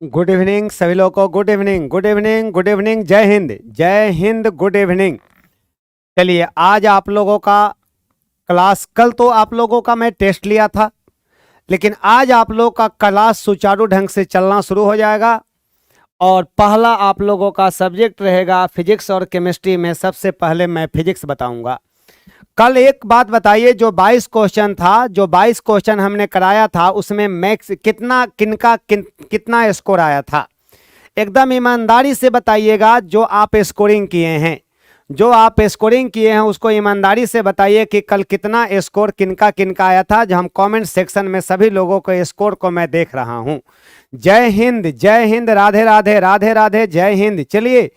Good evening सभी लोगों को। Good evening, good evening, good evening. जय हिंद, जय हिंद, गुड इवनिंग। चलिए, आज आप लोगों का क्लास, कल तो आप लोगों का मैं टेस्ट लिया था, लेकिन आज आप लोगों का क्लास सुचारू ढंग से चलना शुरू हो जाएगा। और पहला आप लोगों का सब्जेक्ट रहेगा फिजिक्स और केमिस्ट्री में। सबसे पहले मैं फिजिक्स बताऊंगा। कल एक बात बताइए, जो 22 क्वेश्चन था, जो 22 क्वेश्चन हमने कराया था, उसमें मैक्स कितना कितना स्कोर आया था? एकदम ईमानदारी से बताइएगा। जो आप स्कोरिंग किए हैं, जो आप स्कोरिंग किए हैं उसको ईमानदारी से बताइए कि कल कितना स्कोर किनका किनका आया था। जो हम कमेंट सेक्शन में सभी लोगों के स्कोर को मैं देख रहा हूं। जय हिंद, जय हिंद, राधे राधे, राधे राधे, जय हिंद। चलिए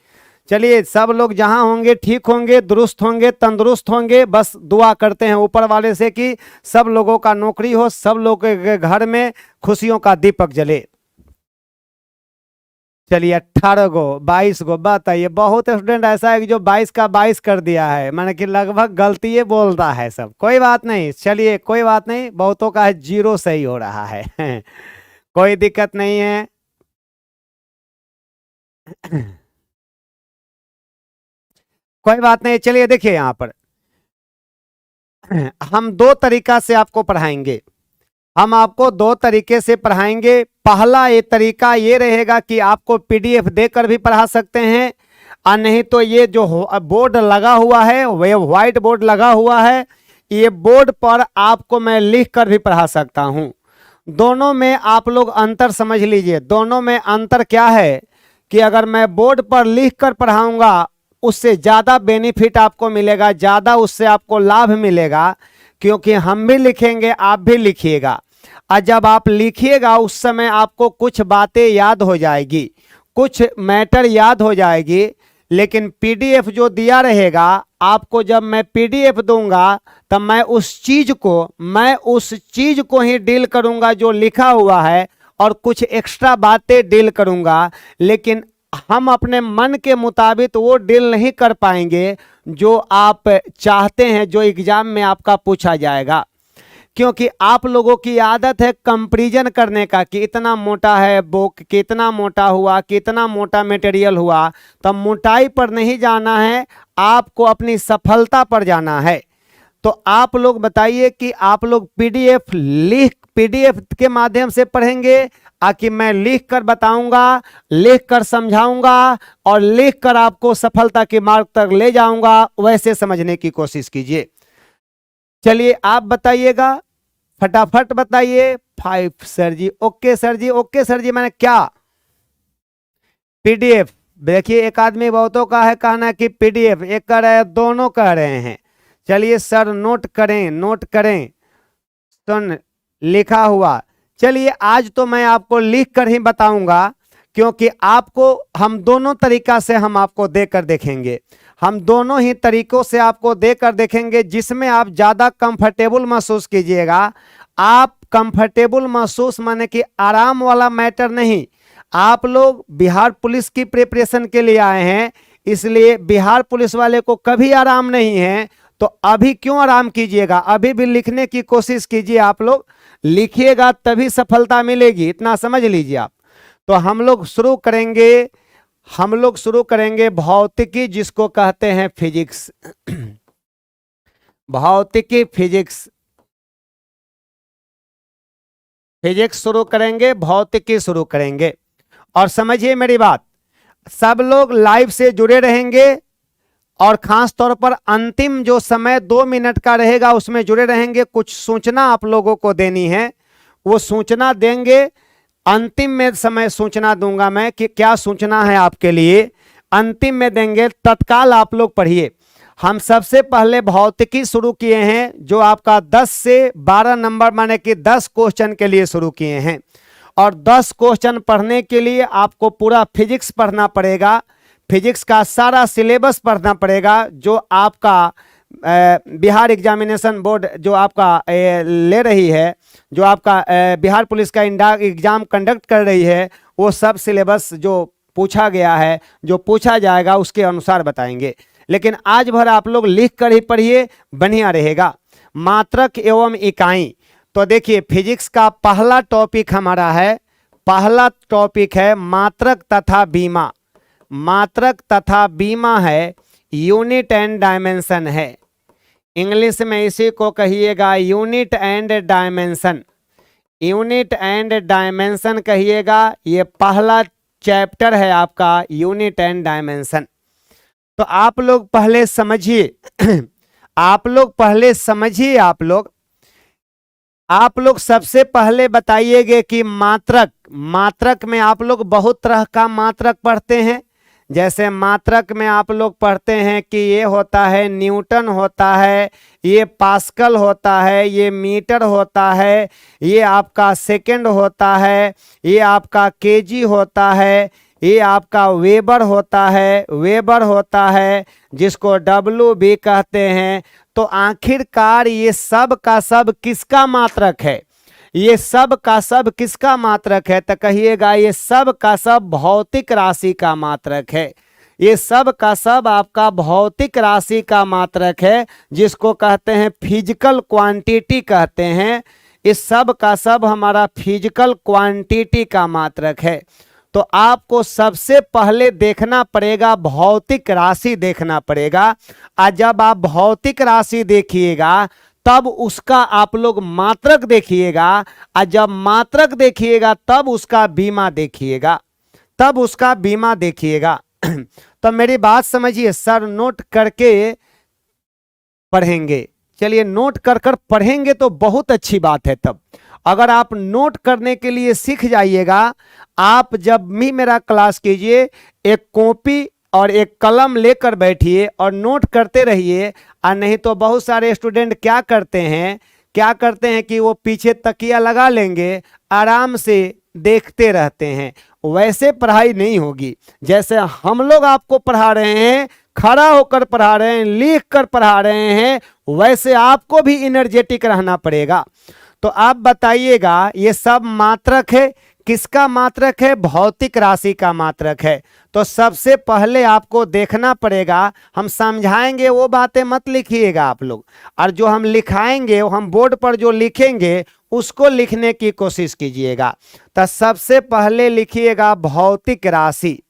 चलिए, सब लोग जहां होंगे ठीक होंगे, दुरुस्त होंगे, तंदुरुस्त होंगे। बस दुआ करते हैं ऊपर वाले से कि सब लोगों का नौकरी हो, सब लोगों के घर में खुशियों का दीपक जले। चलिए, 18 गो, 22 गो, बताइए। बहुत स्टूडेंट ऐसा है कि जो 22 का 22 कर दिया है, माने कि लगभग गलती ये बोलता है सब। कोई बात नहीं, चलिए कोई बात नहीं। बहुतों का है 0 सही हो रहा है कोई दिक्कत नहीं है कोई बात नहीं। चलिए देखिए, यहां पर हम दो तरीका से आपको पढ़ाएंगे। हम आपको दो तरीके से पढ़ाएंगे। पहला ये तरीका ये रहेगा कि आपको पीडीएफ देकर भी पढ़ा सकते हैं, और नहीं तो ये जो बोर्ड लगा हुआ है, वह व्हाइट बोर्ड लगा हुआ है, ये बोर्ड पर आपको मैं लिख कर भी पढ़ा सकता हूं। दोनों में आप लोग अंतर समझ लीजिए। दोनों में अंतर क्या है कि अगर मैं बोर्ड पर लिख कर पढ़ाऊंगा, उससे ज़्यादा बेनिफिट आपको मिलेगा, ज़्यादा उससे आपको लाभ मिलेगा, क्योंकि हम भी लिखेंगे, आप भी लिखिएगा। और जब आप लिखिएगा उस समय आपको कुछ बातें याद हो जाएगी, कुछ मैटर याद हो जाएगी। लेकिन पीडीएफ जो दिया रहेगा आपको, जब मैं पीडीएफ दूंगा तब मैं उस चीज को ही डील करूंगा जो लिखा हुआ है, और कुछ एक्स्ट्रा बातें डील करूंगा। लेकिन हम अपने मन के मुताबिक वो डील नहीं कर पाएंगे जो आप चाहते हैं, जो एग्जाम में आपका पूछा जाएगा। क्योंकि आप लोगों की आदत है कंपैरिजन करने का कि इतना मोटा है बुक, कितना मोटा हुआ, कितना मोटा मटेरियल हुआ। तो मोटाई पर नहीं जाना है, आपको अपनी सफलता पर जाना है। तो आप लोग बताइए कि आप लोग पीडीएफ के माध्यम से पढ़ेंगे, आकि मैं लिख कर बताऊंगा, लिख कर समझाऊंगा, और लिख कर आपको सफलता के मार्ग तक ले जाऊंगा। वैसे समझने की कोशिश कीजिए। चलिए आप बताइएगा, फटाफट बताइए। 5 सर जी, ओके सर जी, ओके सर जी। मैंने क्या पीडीएफ? देखिए, एक आदमी बहुतों का है कहना कि पीडीएफ, एक कह रहे हैं, दोनों कह रहे हैं। चलिए सर, नोट करें, नोट करें। सुन, लिखा हुआ। चलिए, आज तो मैं आपको लिख कर ही बताऊंगा, क्योंकि आपको हम दोनों तरीका से हम आपको देकर देखेंगे। हम दोनों ही तरीकों से आपको देकर देखेंगे, जिसमें आप ज़्यादा कंफर्टेबल महसूस कीजिएगा। आप कंफर्टेबल महसूस माने कि आराम वाला मैटर नहीं। आप लोग बिहार पुलिस की प्रिपरेशन के लिए आए हैं, इसलिए बिहार पुलिस वाले को कभी आराम नहीं है। तो अभी क्यों आराम कीजिएगा, अभी भी लिखने की कोशिश कीजिए। आप लोग लिखिएगा तभी सफलता मिलेगी, इतना समझ लीजिए आप। तो हम लोग शुरू करेंगे भौतिकी, जिसको कहते हैं फिजिक्स भौतिकी, फिजिक्स शुरू करेंगे, भौतिकी शुरू करेंगे। और समझिए मेरी बात, सब लोग लाइव से जुड़े रहेंगे, और खास तौर पर अंतिम जो समय 2 मिनट का रहेगा उसमें जुड़े रहेंगे। कुछ सूचना आप लोगों को देनी है, वो सूचना देंगे। अंतिम में समय सूचना दूंगा मैं कि क्या सूचना है आपके लिए, अंतिम में देंगे। तत्काल आप लोग पढ़िए। हम सबसे पहले भौतिकी शुरू किए हैं, जो आपका 10 से 12 नंबर माने कि 10 क्वेश्चन के लिए शुरू किए हैं। और 10 क्वेश्चन पढ़ने के लिए आपको पूरा फिजिक्स पढ़ना पड़ेगा, फिजिक्स का सारा सिलेबस पढ़ना पड़ेगा, जो आपका बिहार एग्जामिनेशन बोर्ड जो आपका ले रही है, जो आपका बिहार पुलिस का एग्जाम कंडक्ट कर रही है, वो सब सिलेबस जो पूछा गया है, जो पूछा जाएगा, उसके अनुसार बताएंगे। लेकिन आज भर आप लोग लिख कर ही पढ़िए, बढ़िया रहेगा। मात्रक एवं इकाई। तो देखिए, फिजिक्स का पहला टॉपिक हमारा है पहला टॉपिक है मात्रक तथा बीमा। मात्रक तथा बीमा है, यूनिट एंड डायमेंशन है। इंग्लिश में इसी को कहिएगा unit and dimension. Unit and dimension कहिएगा, ये पहला चैप्टर है आपका यूनिट एंड डायमेंशन। तो आप लोग पहले समझिए आप लोग सबसे पहले बताइएगा कि मात्रक में आप लोग बहुत तरह का मात्रक पढ़ते हैं। जैसे मात्रक में आप लोग पढ़ते हैं कि ये होता है न्यूटन होता है, ये पास्कल होता है, ये मीटर होता है, ये आपका सेकंड होता है, ये आपका केजी होता है, ये आपका वेबर होता है जिसको डब्ल्यू भी कहते हैं। तो आखिरकार ये सब का सब किसका मात्रक है? ये सब का सब किसका मात्रक है? तो कहिएगा ये सब का सब भौतिक राशि का मात्रक है। ये सब का सब आपका भौतिक राशि का मात्रक है, जिसको कहते हैं फिजिकल क्वांटिटी कहते हैं। इस सब का सब हमारा फिजिकल क्वांटिटी का मात्रक है। तो आपको सबसे पहले देखना पड़ेगा भौतिक राशि देखना पड़ेगा, और जब आप भौतिक राशि देखिएगा तब उसका आप लोग मात्रक देखिएगा, और जब मात्रक देखिएगा तब उसका बीमा देखिएगा। तो मेरी बात समझिए, सर नोट करके पढ़ेंगे। चलिए नोट कर पढ़ेंगे तो बहुत अच्छी बात है। तब अगर आप नोट करने के लिए सीख जाइएगा, आप जब भी मेरा क्लास कीजिए एक कॉपी और एक कलम लेकर बैठिए और नोट करते रहिए। और नहीं तो बहुत सारे स्टूडेंट क्या करते हैं कि वो पीछे तकिया लगा लेंगे, आराम से देखते रहते हैं। वैसे पढ़ाई नहीं होगी। जैसे हम लोग आपको पढ़ा रहे हैं, खड़ा होकर पढ़ा रहे हैं, लिख कर पढ़ा रहे हैं, वैसे आपको भी एनर्जेटिक रहना पड़ेगा। तो आप बताइएगा ये सब मात्रक है, किसका मात्रक है? भौतिक राशि का मात्रक है। तो सबसे पहले आपको देखना पड़ेगा, हम समझाएंगे वो बातें मत लिखिएगा आप लोग, और जो हम लिखाएंगे, हम बोर्ड पर जो लिखेंगे उसको लिखने की कोशिश कीजिएगा। तो सबसे पहले लिखिएगा भौतिक राशि।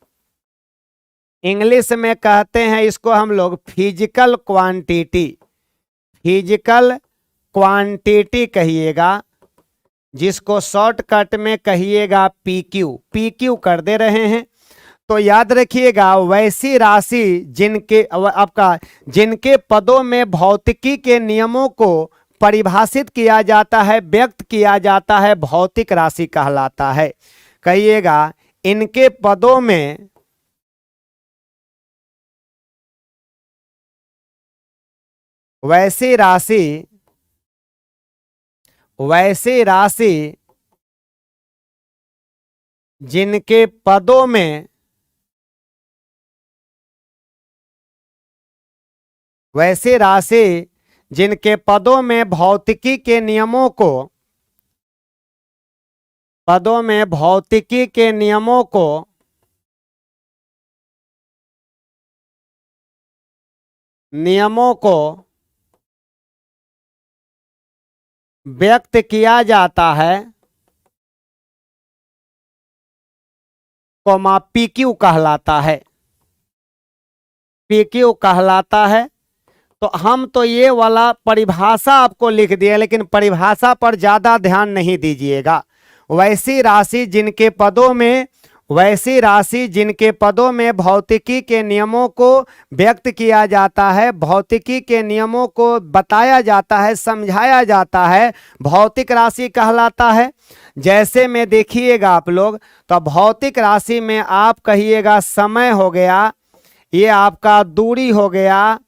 इंग्लिश में कहते हैं इसको हम लोग फिजिकल क्वांटिटी कहिएगा, जिसको शॉर्टकट में कहिएगा पीक्यू कर दे रहे हैं। तो याद रखिएगा वैसी राशि जिनके पदों में भौतिकी के नियमों को परिभाषित किया जाता है, व्यक्त किया जाता है, भौतिक राशि कहलाता है। कहिएगा इनके पदों में वैसी राशि जिनके पदों में भौतिकी के नियमों को व्यक्त किया जाता है, कोमा पीक्यू कहलाता है। तो हम तो ये वाला परिभाषा आपको लिख दिए, लेकिन परिभाषा पर ज्यादा ध्यान नहीं दीजिएगा। वैसी राशि जिनके पदों में भौतिकी के नियमों को व्यक्त किया जाता है, भौतिकी के नियमों को बताया जाता है, समझाया जाता है, भौतिक राशि कहलाता है। जैसे में देखिएगा आप लोग, तो भौतिक राशि में आप कहिएगा समय हो गया, ये आपका दूरी हो गया,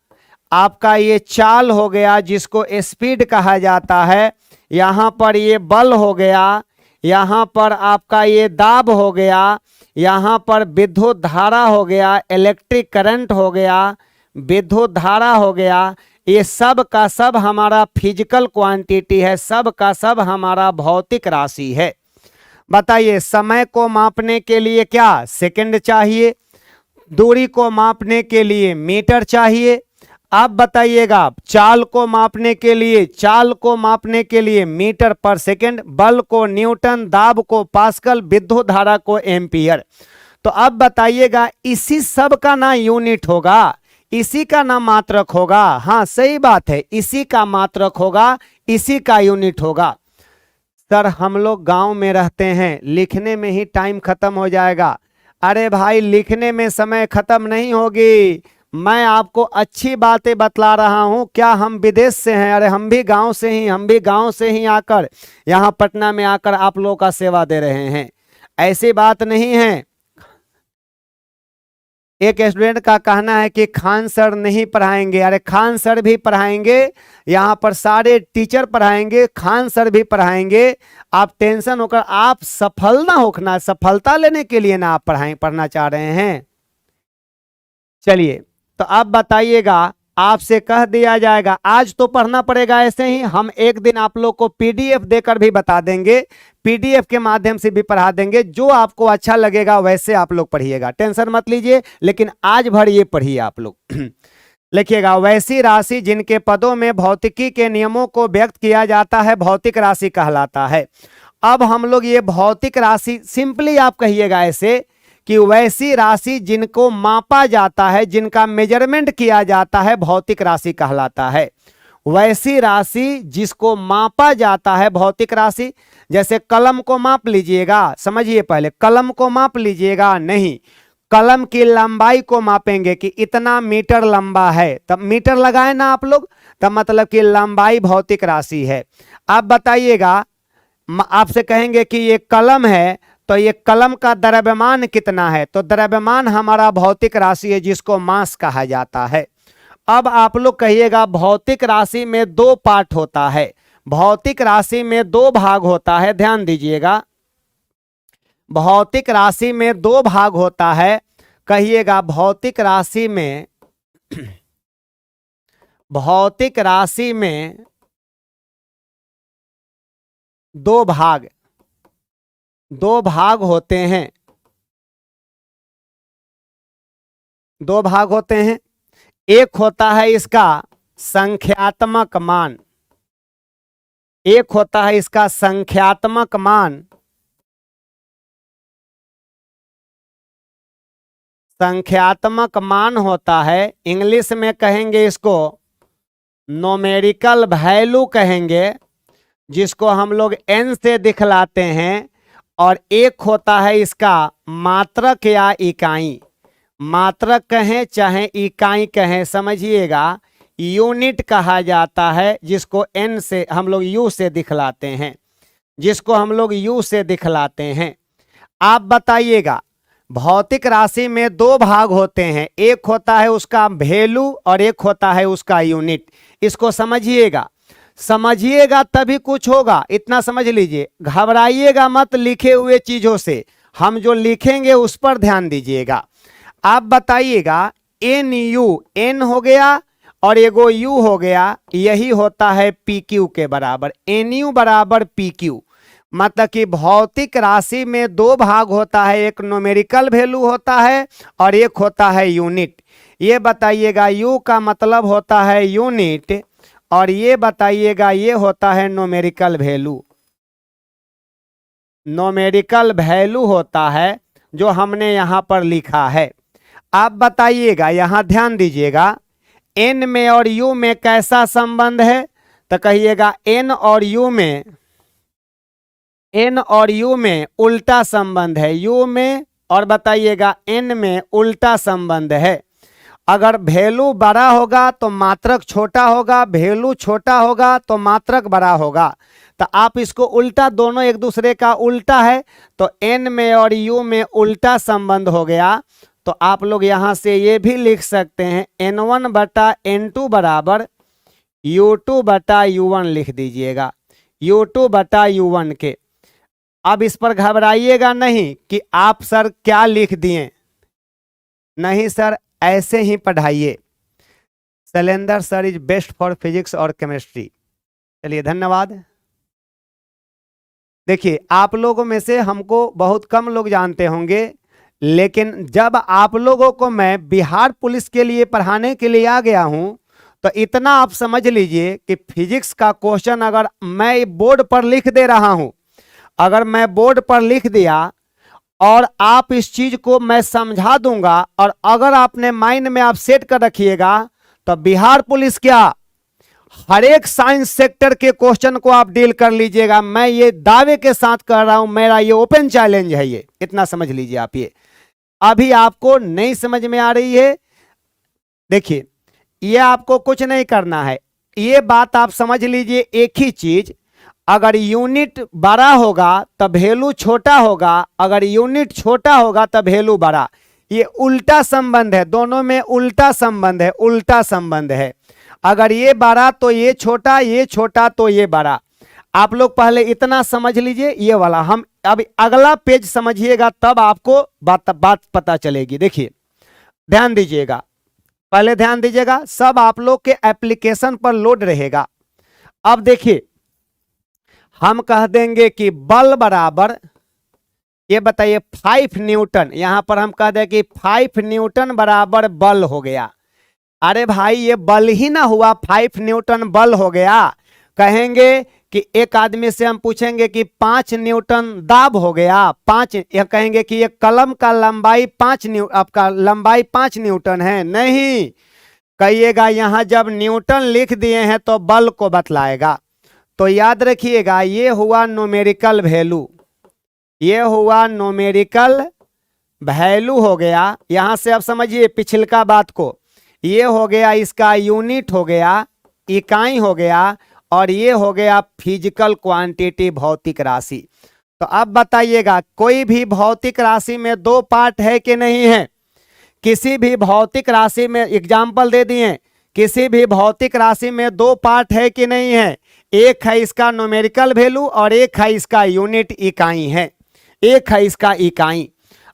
आपका ये चाल हो गया जिसको स्पीड कहा जाता है, यहाँ पर ये बल हो गया, यहाँ पर आपका ये दाब हो गया, यहाँ पर विद्युत धारा हो गया, इलेक्ट्रिक करंट हो गया, विद्युत धारा हो गया। ये सब का सब हमारा फिजिकल क्वांटिटी है, सब का सब हमारा भौतिक राशि है। बताइए समय को मापने के लिए क्या सेकंड चाहिए, दूरी को मापने के लिए मीटर चाहिए, अब बताइएगा, चाल को मापने के लिए मीटर पर सेकंड, बल को न्यूटन, दाब को पास्कल, विद्युत धारा को एम्पियर। तो अब बताइएगा, इसी सब का ना यूनिट होगा, इसी का ना मात्रक होगा। हाँ सही बात है, इसी का मात्रक होगा, इसी का यूनिट होगा। सर हम लोग गांव में रहते हैं, लिखने में ही टाइम खत्म हो जाएगा। अरे भाई लिखने में समय खत्म नहीं होगी, मैं आपको अच्छी बातें बतला रहा हूं। क्या हम विदेश से हैं? अरे हम भी गांव से ही आकर यहाँ पटना में आकर आप लोगों का सेवा दे रहे हैं। ऐसी बात नहीं है। एक स्टूडेंट का कहना है कि खान सर नहीं पढ़ाएंगे। अरे खान सर भी पढ़ाएंगे, यहाँ पर सारे टीचर पढ़ाएंगे, खान सर भी पढ़ाएंगे। आप टेंशन होकर, आप सफल ना होना, सफलता लेने के लिए ना आप पढ़ना चाह रहे हैं। चलिए तो आप बताइएगा, आपसे कह दिया जाएगा, आज तो पढ़ना पड़ेगा ऐसे ही। हम एक दिन आप लोग को पीडीएफ देकर भी बता देंगे, पीडीएफ के माध्यम से भी पढ़ा देंगे। जो आपको अच्छा लगेगा वैसे आप लोग पढ़िएगा, टेंशन मत लीजिए। लेकिन आज भर ये पढ़िए आप लोग। लिखिएगा, वैसी राशि जिनके पदों में भौतिकी के नियमों को व्यक्त किया जाता है भौतिक राशि कहलाता है। अब हम लोग ये भौतिक राशि, सिंपली आप कहिएगा ऐसे कि वैसी राशि जिनको मापा जाता है, जिनका मेजरमेंट किया जाता है, भौतिक राशि कहलाता है। वैसी राशि जिसको मापा जाता है, भौतिक राशि। जैसे कलम को माप लीजिएगा, समझिए पहले, कलम को माप लीजिएगा नहीं, कलम की लंबाई को मापेंगे कि इतना मीटर लंबा है, तब मीटर लगाए ना आप लोग, तब मतलब कि लंबाई भौतिक राशि है। अब बताइएगा, आपसे कहेंगे कि ये कलम है, तो ये कलम का द्रव्यमान कितना है, तो द्रव्यमान हमारा भौतिक राशि है जिसको मास कहा जाता है। अब आप लोग कहिएगा, भौतिक राशि में दो पार्ट होता है, भौतिक राशि में दो भाग होता है, ध्यान दीजिएगा। भौतिक राशि में दो भाग होता है, कहिएगा भौतिक राशि में, भौतिक राशि में दो भाग होते हैं, दो भाग होते हैं। एक होता है इसका संख्यात्मक मान, एक होता है इसका संख्यात्मक मान। संख्यात्मक मान होता है, इंग्लिश में कहेंगे इसको नोमेरिकल वैल्यू कहेंगे, जिसको हम लोग n से दिखलाते हैं। और एक होता है इसका मात्रक या इकाई, मात्रक कहें चाहे इकाई कहें, समझिएगा, यूनिट कहा जाता है, जिसको n से हम लोग u से दिखलाते हैं, जिसको हम लोग u से दिखलाते हैं। आप बताइएगा, भौतिक राशि में दो भाग होते हैं, एक होता है उसका वैल्यू और एक होता है उसका यूनिट। इसको समझिएगा, समझिएगा तभी कुछ होगा, इतना समझ लीजिए। घबराइएगा मत लिखे हुए चीजों से, हम जो लिखेंगे उस पर ध्यान दीजिएगा। आप बताइएगा, एन यू, एन हो गया और एगो यू हो गया, यही होता है पी क्यू के बराबर, एन यू बराबर पी क्यू। मतलब कि भौतिक राशि में दो भाग होता है, एक न्यूमेरिकल वैल्यू होता है और एक होता है यूनिट। ये बताइएगा, यू का मतलब होता है यूनिट, और ये बताइएगा ये होता है न्यूमेरिकल वैल्यू। न्यूमेरिकल वैल्यू होता है जो हमने यहां पर लिखा है। आप बताइएगा, यहां ध्यान दीजिएगा, एन में और यू में कैसा संबंध है, तो कहिएगा एन और यू में, एन और यू में उल्टा संबंध है, यू में और बताइएगा एन में उल्टा संबंध है। अगर वैल्यू बड़ा होगा तो मात्रक छोटा होगा, वैल्यू छोटा होगा तो मात्रक बड़ा होगा। तो आप इसको उल्टा, दोनों एक दूसरे का उल्टा है, तो एन में और यू में उल्टा संबंध हो गया। तो आप लोग यहां से ये भी लिख सकते हैं, n1 बटा n2 बराबर u2 बटा u1 लिख दीजिएगा, u2 बटा u1 के। अब इस पर घबराइएगा नहीं कि आप सर क्या लिख दिए, नहीं सर, ऐसे ही पढ़ाइए। Shailendra sir is best for physics और केमिस्ट्री। चलिए धन्यवाद। देखिए, आप लोगों में से हमको बहुत कम लोग जानते होंगे, लेकिन जब आप लोगों को मैं बिहार पुलिस के लिए पढ़ाने के लिए आ गया हूं, तो इतना आप समझ लीजिए कि फिजिक्स का क्वेश्चन अगर मैं बोर्ड पर लिख दे रहा हूं, अगर मैं बोर्ड पर लिख दिया और आप इस चीज को मैं समझा दूंगा, और अगर आपने माइंड में आप सेट कर रखिएगा, तो बिहार पुलिस क्या हर एक साइंस सेक्टर के क्वेश्चन को आप डील कर लीजिएगा। मैं ये दावे के साथ कर रहा हूं, मेरा ये ओपन चैलेंज है, ये इतना समझ लीजिए आप। ये अभी आपको नहीं समझ में आ रही है, देखिए ये आपको कुछ नहीं करना है, ये बात आप समझ लीजिए। एक ही चीज, अगर यूनिट बड़ा होगा तो वैल्यू छोटा होगा, अगर यूनिट छोटा होगा तो वैल्यू बड़ा। ये उल्टा संबंध है, दोनों में उल्टा संबंध है, उल्टा संबंध है। अगर ये बड़ा तो ये छोटा, ये छोटा तो ये बड़ा। आप लोग पहले इतना समझ लीजिए, ये वाला हम अभी अगला पेज समझिएगा तब आपको बात पता चलेगी। देखिए ध्यान दीजिएगा, पहले ध्यान दीजिएगा, सब आप लोग के एप्लीकेशन पर लोड रहेगा। अब देखिए हम कह देंगे कि बल बराबर, ये बताइए 5 न्यूटन, यहां पर हम कह दें कि 5 न्यूटन बराबर बल हो गया। अरे भाई ये बल ही ना हुआ, 5 न्यूटन बल हो गया। कहेंगे कि एक आदमी से हम पूछेंगे कि 5 न्यूटन दाब हो गया, 5, यह कहेंगे कि ये कलम का लंबाई 5 आपका लंबाई 5 न्यूटन है, नहीं। कहिएगा यहां जब न्यूटन लिख दिए हैं तो बल को बतलाएगा। तो याद रखिएगा ये हुआ न्यूमेरिकल वैल्यू, ये हुआ न्यूमेरिकल वैल्यू हो गया। यहां से आप समझिए पिछलका बात को, ये हो गया इसका यूनिट हो गया, इकाई हो गया, और ये हो गया फिजिकल क्वांटिटी, भौतिक राशि। तो अब बताइएगा कोई भी भौतिक राशि में 2 पार्ट है कि नहीं है? किसी भी भौतिक राशि में एग्जाम्पल दे दिए, किसी भी भौतिक राशि में 2 पार्ट है कि नहीं है? एक है इसका न्यूमेरिकल वैल्यू और एक है इसका यूनिट, इकाई है, एक है इसका इकाई।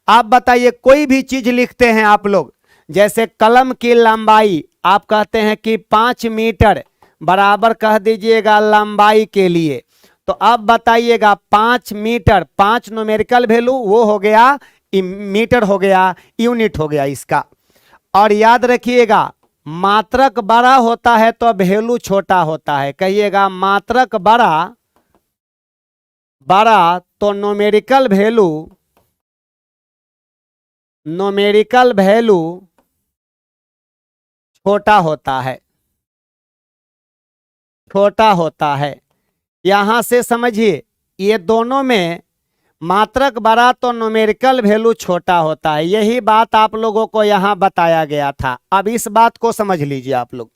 आप बताइए कोई भी चीज लिखते हैं आप लोग, जैसे कलम की लंबाई आप कहते हैं कि 5 मीटर बराबर कह दीजिएगा लंबाई के लिए। तो अब बताइएगा 5 मीटर, 5 न्यूमेरिकल वैल्यू वो हो गया, मीटर हो गया, यूनिट हो गया इसका। और याद रखिएगा मात्रक बड़ा होता है तो वैल्यू छोटा होता है। कहिएगा मात्रक बड़ा तो न्यूमेरिकल वैल्यू छोटा होता है, छोटा होता है। यहां से समझिए ये दोनों में मात्रक बड़ा तो न्यूमेरिकल वैल्यू छोटा होता है। यही बात आप लोगों को यहां बताया गया था। अब इस बात को समझ लीजिए आप लोग,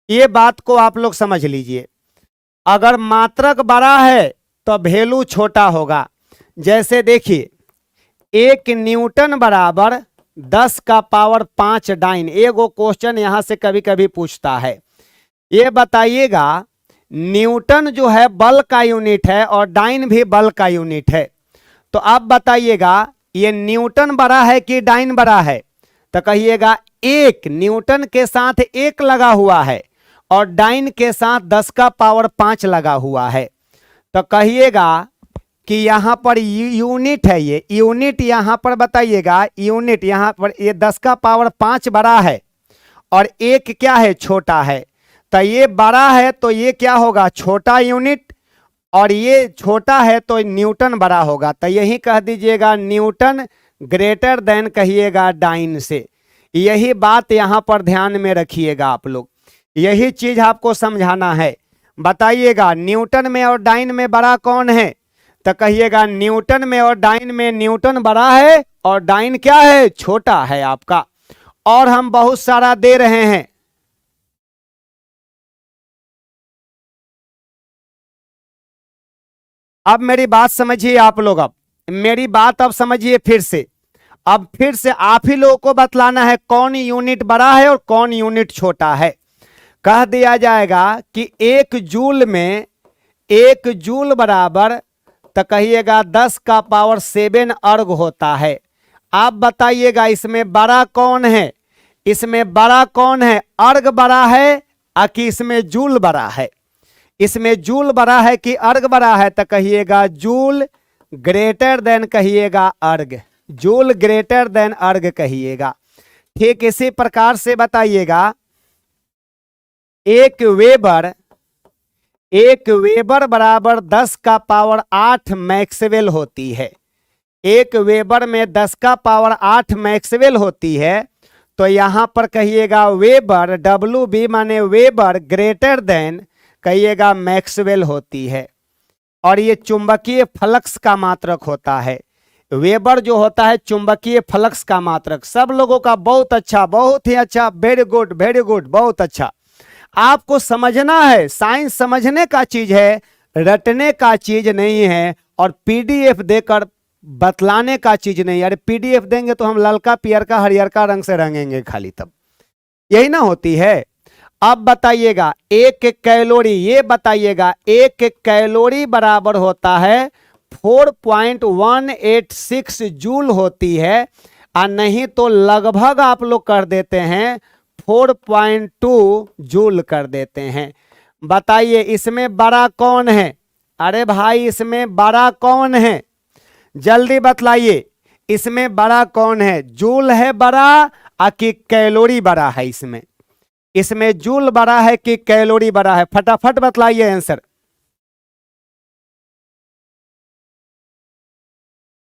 ये बात को आप लोग समझ लीजिए। अगर मात्रक बड़ा है तो वैल्यू छोटा होगा। जैसे देखिए 1 न्यूटन बराबर 10 का पावर 5 डाइन। एगो क्वेश्चन यहां से कभी कभी पूछता है, ये बताइएगा न्यूटन जो है बल का यूनिट है और डाइन भी बल का यूनिट है। तो आप बताइएगा ये न्यूटन बड़ा है कि डाइन बड़ा है? तो कहिएगा 1 न्यूटन के साथ 1 लगा हुआ है और डाइन के साथ 10 का पावर 5 लगा हुआ है। तो कहिएगा कि यहां पर यूनिट है, ये यूनिट यहां पर बताइएगा, यूनिट यहां पर ये 10 का पावर 5 बड़ा है और 1 क्या है, छोटा है। तो ये बड़ा है तो ये क्या होगा, छोटा यूनिट, और ये छोटा है तो न्यूटन बड़ा होगा। तो यही कह दीजिएगा न्यूटन ग्रेटर देन कहिएगा डाइन से। यही बात यहां पर ध्यान में रखिएगा आप लोग, यही चीज आपको समझाना है। बताइएगा न्यूटन में और डाइन में बड़ा कौन है? तो कहिएगा न्यूटन में और डाइन में न्यूटन बड़ा है और डाइन क्या है, छोटा है आपका। और हम बहुत सारा दे रहे हैं। अब मेरी बात समझिए आप लोग, अब मेरी बात अब समझिए फिर से। अब फिर से आप ही लोगों को बतलाना है कौन यूनिट बड़ा है और कौन यूनिट छोटा है। कह दिया जाएगा कि 1 जूल में 1 जूल बराबर तो कहिएगा 10 का पावर 7 अर्ग होता है। आप बताइएगा इसमें बड़ा कौन है, इसमें बड़ा कौन है, अर्ग बड़ा है कि इसमें जूल बड़ा है? इसमें जूल बड़ा है कि अर्ग बड़ा है? तो कहिएगा जूल ग्रेटर देन कहिएगा अर्ग, जूल ग्रेटर देन अर्ग कहिएगा। ठीक इसी प्रकार से बताइएगा एक वेबर बराबर 10 का पावर 8 मैक्सवेल होती है। एक वेबर में 10 का पावर 8 मैक्सवेल होती है। तो यहां पर कहिएगा वेबर, डब्ल्यू बी माने वेबर ग्रेटर देन कहिएगा मैक्सवेल होती है। और ये चुंबकीय फ्लक्स का मात्रक होता है। वेबर जो होता है चुंबकीय फ्लक्स का मात्रक। सब लोगों का बहुत अच्छा, बहुत ही अच्छा, वेरी गुड वेरी गुड, बहुत अच्छा। आपको समझना है, साइंस समझने का चीज है, रटने का चीज नहीं है, और पीडीएफ देकर बतलाने का चीज नहीं। अरे पीडीएफ देंगे तो हम ललका पियरका हरियरका रंग से रंगेंगे खाली, तब यही ना होती है। अब बताइएगा एक कैलोरी, ये बताइएगा एक कैलोरी बराबर होता है 4.186 जूल होती है, और नहीं तो लगभग आप लोग कर देते हैं 4.2 जूल कर देते हैं। बताइए इसमें बड़ा कौन है? अरे भाई इसमें बड़ा कौन है? जल्दी बतलाइए, इसमें बड़ा कौन है? जूल है बड़ा कि कैलोरी बड़ा है? इसमें जूल बड़ा है कि कैलोरी बड़ा है? फटाफट बतलाइए आंसर,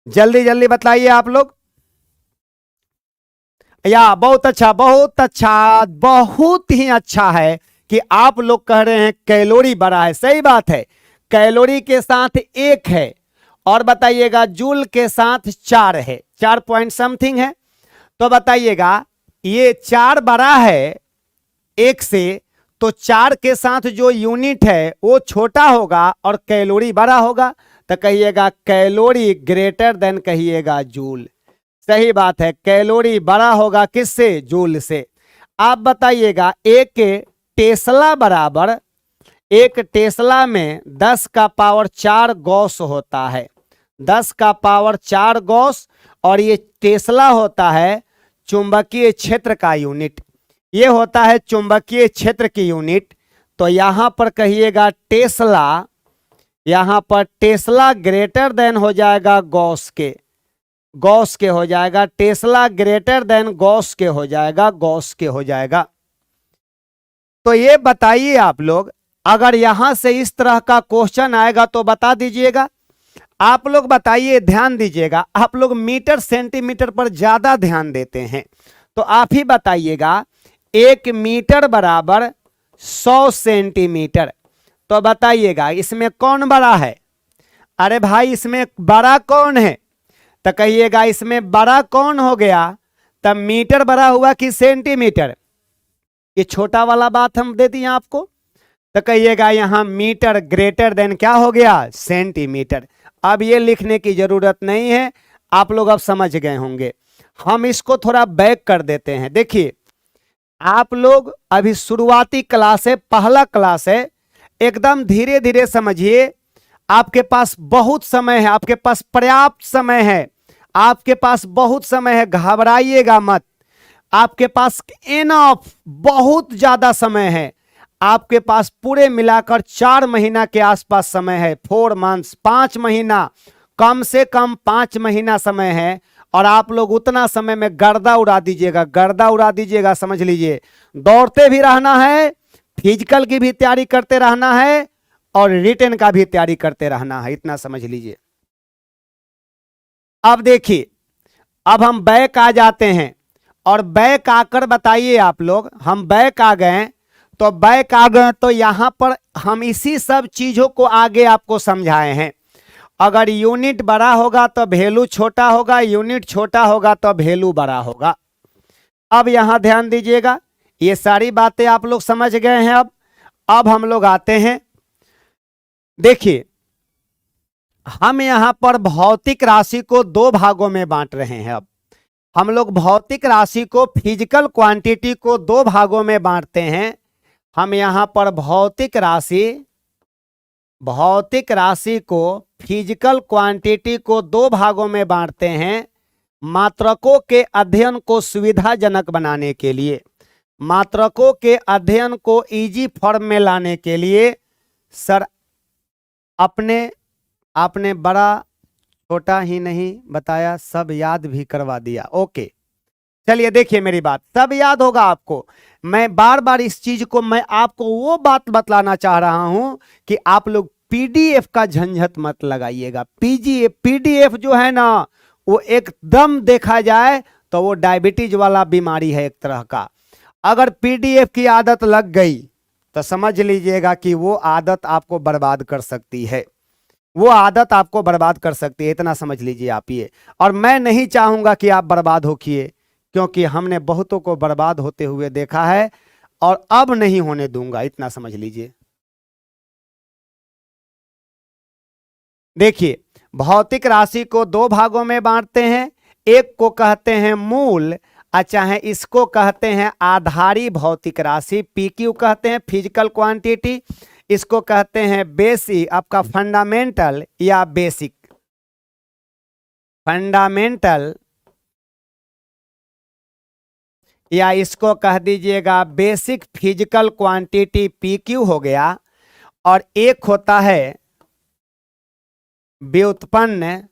जल्दी जल्दी बतलाइए आप लोग। या बहुत अच्छा, बहुत अच्छा, बहुत ही अच्छा है कि आप लोग कह रहे हैं कैलोरी बड़ा है। सही बात है, कैलोरी के साथ 1 है, और बताइएगा जूल के साथ 4 है, 4 पॉइंट समथिंग है। तो बताइएगा ये 4 बड़ा है 1 से, तो 4 के साथ जो यूनिट है वो छोटा होगा और कैलोरी बड़ा होगा। तो कहिएगा कैलोरी ग्रेटर देन कहिएगा जूल। सही बात है, कैलोरी बड़ा होगा किससे? जूल से। आप बताइएगा एक टेस्ला बराबर, एक टेस्ला में 10 का पावर 4 गॉस होता है, 10 का पावर 4 गॉस, और ये टेस्ला होता है चुंबकीय क्षेत्र का यूनिट। ये होता है चुंबकीय क्षेत्र की यूनिट। तो यहां पर कहिएगा टेस्ला, यहां पर टेस्ला ग्रेटर देन हो जाएगा गॉस के, गॉस के हो जाएगा, टेस्ला ग्रेटर देन गॉस के हो जाएगा, गॉस के हो जाएगा। तो ये बताइए आप लोग, अगर यहां से इस तरह का क्वेश्चन आएगा तो बता दीजिएगा। आप लोग बताइए, ध्यान दीजिएगा, आप लोग मीटर सेंटीमीटर पर ज्यादा ध्यान देते हैं, तो आप ही बताइएगा 1 मीटर बराबर 100 सेंटीमीटर। तो बताइएगा इसमें कौन बड़ा है? अरे भाई इसमें बड़ा कौन है? तो कहिएगा इसमें बड़ा कौन हो गया? तब मीटर बड़ा हुआ कि सेंटीमीटर? ये छोटा वाला बात हम दे दिए आपको। तो कहिएगा यहां मीटर ग्रेटर देन क्या हो गया? सेंटीमीटर। अब ये लिखने की जरूरत नहीं है, आप लोग अब समझ गए होंगे। हम इसको थोड़ा बैक कर देते हैं। देखिए आप लोग अभी शुरुआती क्लास है, पहला क्लास है, एकदम धीरे धीरे समझिए। आपके पास बहुत समय है, आपके पास पर्याप्त समय है, आपके पास बहुत समय है, घबराइएगा मत। आपके पास इनफ बहुत ज्यादा समय है, आपके पास पूरे मिलाकर 4 महीना के आसपास समय है, 4 मंथ्स, 5 महीना, कम से कम 5 महीना समय है। और आप लोग उतना समय में गर्दा उड़ा दीजिएगा, गर्दा उड़ा दीजिएगा, समझ लीजिए। दौड़ते भी रहना है, फिजिकल की भी तैयारी करते रहना है, और रिटन का भी तैयारी करते रहना है, इतना समझ लीजिए। अब देखिए, अब हम बैक आ जाते हैं, और बैक आकर बताइए आप लोग, हम बैक आ गए, तो बैक आ गए तो यहां पर हम इसी सब चीजों को आगे आपको समझाए हैं। अगर यूनिट बड़ा होगा तो वैल्यू छोटा होगा, यूनिट छोटा होगा तो वैल्यू बड़ा होगा। अब यहां ध्यान दीजिएगा, ये सारी बातें आप लोग समझ गए हैं। अब हम लोग आते हैं, देखिए हम यहां पर भौतिक राशि को 2 भागों में बांट रहे हैं। अब हम लोग भौतिक राशि को, फिजिकल क्वांटिटी को 2 भागों में बांटते हैं। हम यहां पर भौतिक राशि को, फिजिकल क्वांटिटी को 2 भागों में बांटते हैं, मात्रकों के अध्ययन को सुविधाजनक बनाने के लिए, मात्रकों के अध्ययन को इजी फॉर्म में लाने के लिए। सर आपने बड़ा छोटा ही नहीं बताया, सब याद भी करवा दिया। ओके चलिए देखिए मेरी बात, सब याद होगा आपको। मैं बार बार इस चीज को मैं आपको वो बात बतलाना चाह रहा हूं कि आप लोग पीडीएफ का झंझट मत लगाइएगा। पीडीएफ जो है ना वो एकदम देखा जाए तो वो डायबिटीज वाला बीमारी है एक तरह का। अगर पीडीएफ की आदत लग गई तो समझ लीजिएगा कि वो आदत आपको बर्बाद कर सकती है, वो आदत आपको बर्बाद कर सकती है, इतना समझ लीजिए आप ये। और मैं नहीं चाहूंगा कि आप बर्बाद होइए, क्योंकि हमने बहुतों को बर्बाद होते हुए देखा है और अब नहीं होने दूंगा, इतना समझ लीजिए। देखिए, भौतिक राशि को दो भागों में बांटते हैं, एक को कहते हैं मूल, अच्छा है, इसको कहते हैं आधारी भौतिक राशि, पीक्यू कहते हैं, फिजिकल क्वांटिटी। इसको कहते हैं बेसिक, आपका फंडामेंटल या बेसिक, फंडामेंटल, या इसको कह दीजिएगा बेसिक फिजिकल क्वांटिटी, पीक्यू हो गया। और एक होता है व्युत्पन्न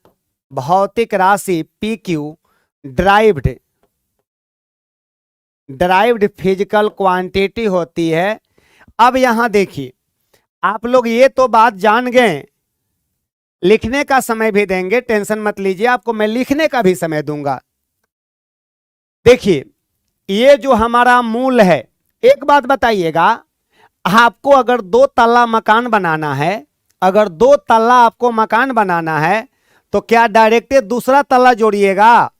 भौतिक राशि, पीक्यू, ड्राइव्ड फिजिकल क्वांटिटी होती है। अब यहां देखिए, आप लोग ये तो बात जान गए, लिखने का समय भी देंगे, टेंशन मत लीजिए, आपको मैं लिखने का भी समय दूंगा। देखिए, ये जो हमारा मूल है, एक बात बताइएगा, आपको अगर 2 तल्ला मकान बनाना है, अगर 2 तल्ला आपको मकान बनाना है तो क्या डायरेक्ट दूसरा तल्ला जोड़िएगा?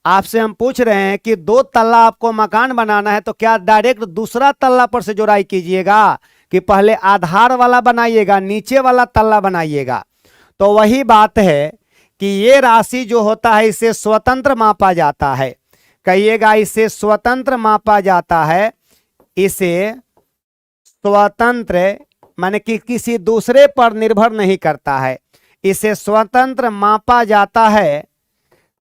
आपसे हम पूछ रहे हैं कि 2 तल्ला आपको मकान बनाना है तो क्या डायरेक्ट दूसरा तल्ला पर से जोड़ाई कीजिएगा कि पहले आधार वाला बनाइएगा, नीचे वाला तल्ला बनाइएगा? तो वही बात है कि ये राशि जो होता है इसे स्वतंत्र मापा जाता है। कहिएगा, इसे स्वतंत्र मापा जाता है। इसे स्वतंत्र माने कि किसी दूसरे पर निर्भर नहीं करता है, इसे स्वतंत्र मापा जाता है।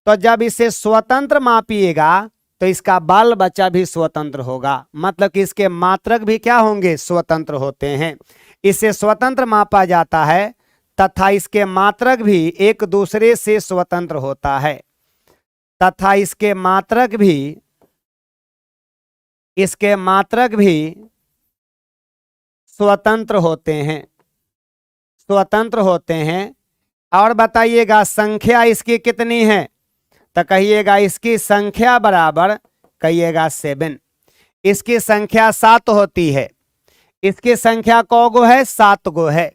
तो जब इसे स्वतंत्र मापिएगा तो इसका बाल बच्चा भी स्वतंत्र होगा, मतलब कि इसके मात्रक भी क्या होंगे? स्वतंत्र होते हैं। इसे स्वतंत्र मापा जाता है तथा इसके मात्रक भी एक दूसरे से स्वतंत्र होता है, तथा इसके मात्रक भी स्वतंत्र होते हैं, स्वतंत्र होते हैं। और बताइएगा संख्या इसकी कितनी है? तो कहिएगा इसकी संख्या बराबर, कहिएगा 7। इसकी संख्या 7 होती है। इसकी संख्या कौ गो है? 7 गो है।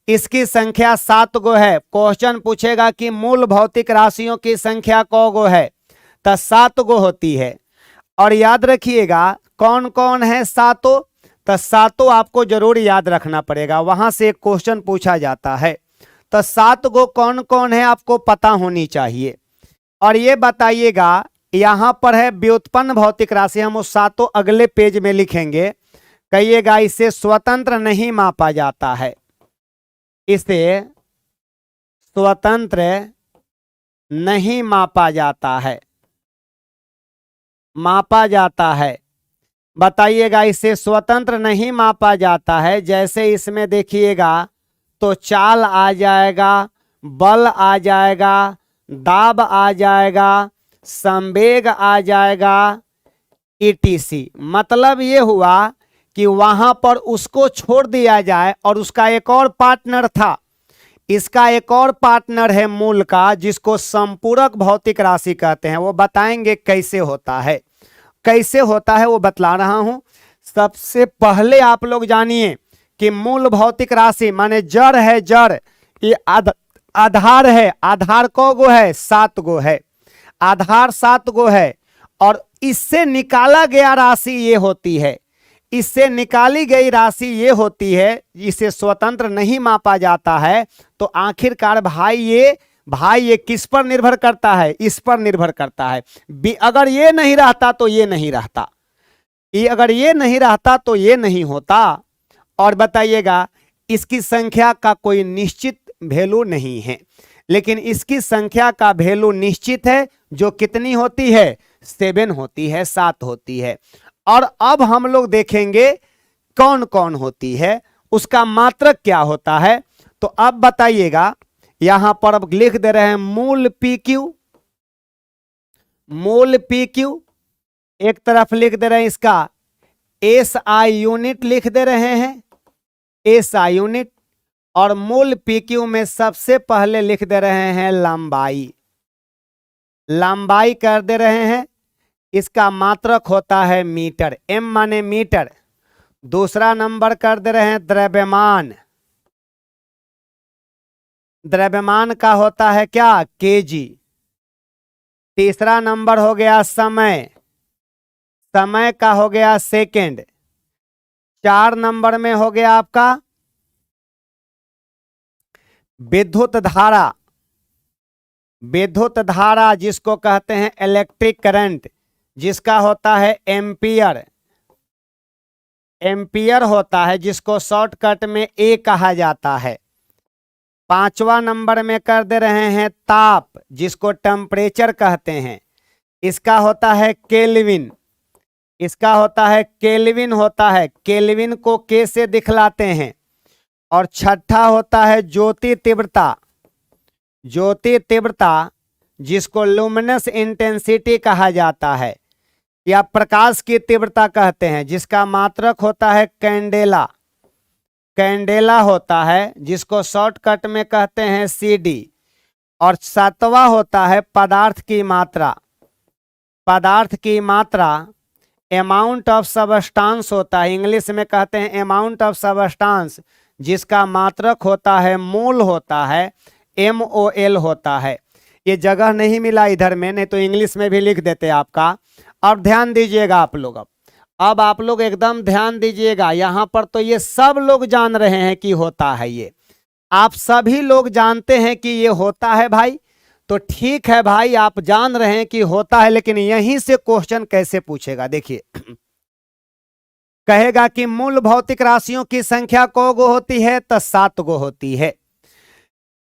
इसकी संख्या 7 गो है। क्वेश्चन पूछेगा कि मूल भौतिक राशियों की संख्या कौ गो है? तो 7 गो होती है। और याद रखिएगा कौन कौन है सातों? तो सातों आपको जरूर याद रखना पड़ेगा, वहां से एक क्वेश्चन पूछा जाता है। तो 7 गो कौन कौन है आपको पता होनी चाहिए। और ये बताइएगा, यहां पर है व्युत्पन्न भौतिक राशि, हम उस सातों अगले पेज में लिखेंगे। कहिएगा इसे स्वतंत्र नहीं मापा जाता है, इसे स्वतंत्र नहीं मापा जाता है, मापा जाता है। बताइएगा इसे स्वतंत्र नहीं मापा जाता है। जैसे इसमें देखिएगा तो चाल आ जाएगा, बल आ जाएगा, दाब आ जाएगा, संवेग आ जाएगा, ईटीसी। मतलब ये हुआ कि वहां पर उसको छोड़ दिया जाए और उसका एक और पार्टनर था। इसका एक और पार्टनर है मूल का, जिसको संपूरक भौतिक राशि कहते हैं। वो बताएंगे कैसे होता है, कैसे होता है वो बतला रहा हूं। सबसे पहले आप लोग जानिए कि मूल भौतिक राशि माने जड़ है, जड़, ये आधार है। आधार कौ गो है? 7 गो है। आधार 7 गो है। और इससे निकाला गया राशि ये होती है, इससे निकाली गई राशि ये होती है। इसे स्वतंत्र नहीं मापा जाता है। तो आखिरकार भाई ये किस पर निर्भर करता है? इस पर निर्भर करता है। अगर ये नहीं रहता तो ये नहीं रहता, ये अगर ये नहीं रहता तो ये नहीं होता। और बताइएगा इसकी संख्या का कोई निश्चित वैल्यू नहीं है, लेकिन इसकी संख्या का वैल्यू निश्चित है, जो कितनी होती है? 7 होती है, 7 होती है। और अब हम लोग देखेंगे कौन कौन होती है, उसका मात्रक क्या होता है। तो अब बताइएगा, यहां पर अब लिख दे रहे हैं मूल PQ, मूल PQ एक तरफ लिख दे रहे हैं इसका एस आई यूनिट लिख दे रहे हैं, एस आई यूनिट, और मूल पी क्यू में सबसे पहले लिख दे रहे हैं लंबाई, लंबाई कर दे रहे हैं। इसका मात्रक होता है मीटर, एम माने मीटर। दूसरा नंबर कर दे रहे हैं द्रव्यमान, द्रव्यमान का होता है क्या, केजी। तीसरा नंबर हो गया समय, समय का हो गया सेकंड। 4 नंबर में हो गया आपका विद्युत धारा, विद्युत धारा जिसको कहते हैं इलेक्ट्रिक करंट, जिसका होता है एम्पियर, एम्पियर होता है, जिसको शॉर्टकट में ए कहा जाता है। 5वां नंबर में कर दे रहे हैं ताप, जिसको टेम्परेचर कहते हैं, इसका होता है केल्विन, इसका होता है केल्विन होता है, केल्विन को के से दिखलाते हैं। और छठा होता है ज्योति तीव्रता, ज्योति तीव्रता जिसको लुमिनस इंटेंसिटी कहा जाता है या प्रकाश की तीव्रता कहते हैं, जिसका मात्रक होता है कैंडेला, कैंडेला होता है, जिसको शॉर्टकट में कहते हैं सीडी। और 7वां होता है पदार्थ की मात्रा, पदार्थ की मात्रा अमाउंट ऑफ सबस्टांस होता है, इंग्लिश में कहते हैं अमाउंट ऑफ सबस्टांस, जिसका मात्रक होता है मोल होता है, MOL होता है। ये जगह नहीं मिला इधर में, नहीं तो इंग्लिश में भी लिख देते आपका। अब ध्यान दीजिएगा आप लोग, अब आप लोग एकदम ध्यान दीजिएगा। यहां पर तो ये सब लोग जान रहे हैं कि होता है, ये आप सभी लोग जानते हैं कि ये होता है भाई। तो ठीक है भाई, आप जान रहे हैं कि होता है, लेकिन यहीं से क्वेश्चन कैसे पूछेगा, देखिए। कहेगा कि मूल भौतिक राशियों की संख्या को गो होती है, तो 7 गो होती है।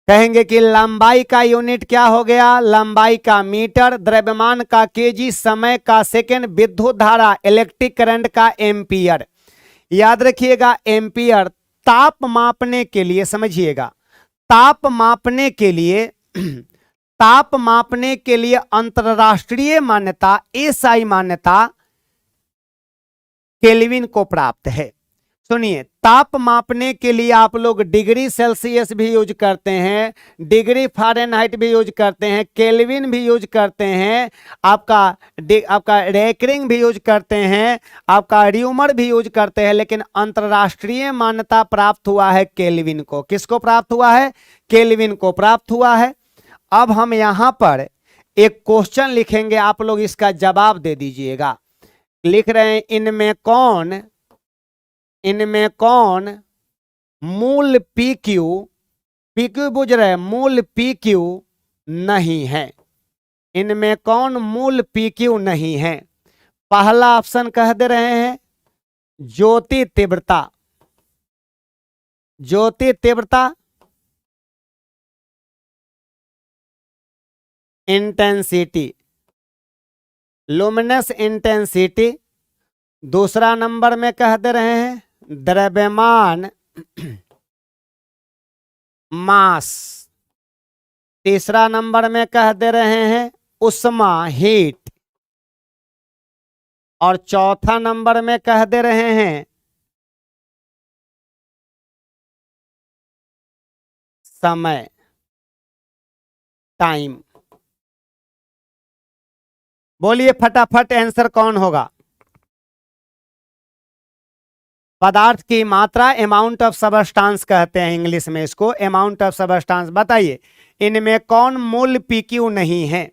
कहेंगे कि लंबाई का यूनिट क्या हो गया, लंबाई का मीटर, द्रव्यमान का केजी, समय का सेकंड, विद्युत धारा इलेक्ट्रिक करंट का एम्पियर। याद रखिएगा एम्पियर ताप मापने के लिए, समझिएगा ताप मापने के लिए ताप मापने के लिए अंतरराष्ट्रीय मान्यता एसआई मान्यता केल्विन को प्राप्त है। सुनिए, ताप मापने के लिए आप लोग डिग्री सेल्सियस भी यूज करते हैं, डिग्री फ़ारेनहाइट भी यूज करते हैं, केल्विन भी यूज करते हैं, आपका रेकरिंग भी यूज करते हैं, आपका र्यूमर भी यूज करते हैं, लेकिन अंतरराष्ट्रीय मान्यता प्राप्त हुआ है केल्विन को। किसको प्राप्त हुआ है, केल्विन को प्राप्त हुआ है। अब हम यहां पर एक क्वेश्चन लिखेंगे, आप लोग इसका जवाब दे दीजिएगा। लिख रहे हैं इनमें कौन मूल पी क्यू बुझ रहे हैं, मूल पी क्यू नहीं है, इनमें कौन मूल पी क्यू नहीं है। पहला ऑप्शन कह दे रहे हैं ज्योति तीव्रता, ज्योति तीव्रता, इंटेंसिटी, लुमिनस इंटेंसिटी। दूसरा नंबर में कह दे रहे हैं द्रव्यमान, मास। तीसरा नंबर में कह दे रहे हैं उष्मा, हीट। और चौथा नंबर में कह दे रहे हैं समय, टाइम। बोलिए फटाफट आंसर कौन होगा। पदार्थ की मात्रा अमाउंट ऑफ सबस्टांस कहते हैं इंग्लिश में इसको, अमाउंट ऑफ सबस्टांस। बताइए इनमें कौन मूल पीक्यू नहीं है,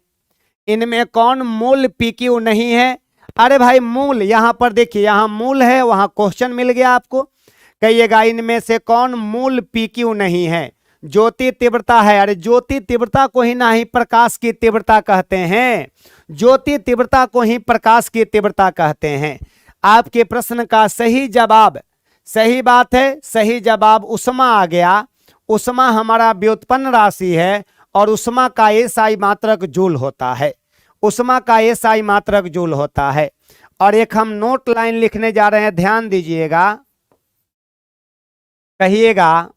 इनमें कौन मूल पीक्यू नहीं है। अरे भाई मूल, यहां पर देखिए, यहां मूल है, वहां क्वेश्चन मिल गया आपको। कहिएगा इनमें से कौन मूल पीक्यू नहीं है। ज्योति तीव्रता है, अरे ज्योति तीव्रता को ही ना ही प्रकाश की तीव्रता कहते हैं, ज्योति तीव्रता को ही प्रकाश की तीव्रता कहते हैं। आपके प्रश्न का सही जवाब, सही बात है, सही जवाब उष्मा आ गया। उष्मा हमारा व्युत्पन्न राशि है और उष्मा का एसआई मात्रक जूल होता है, उष्मा का एसआई मात्रक जूल होता है। और एक हम नोट लाइन लिखने जा रहे हैं, ध्यान दीजिएगा, कहिएगा।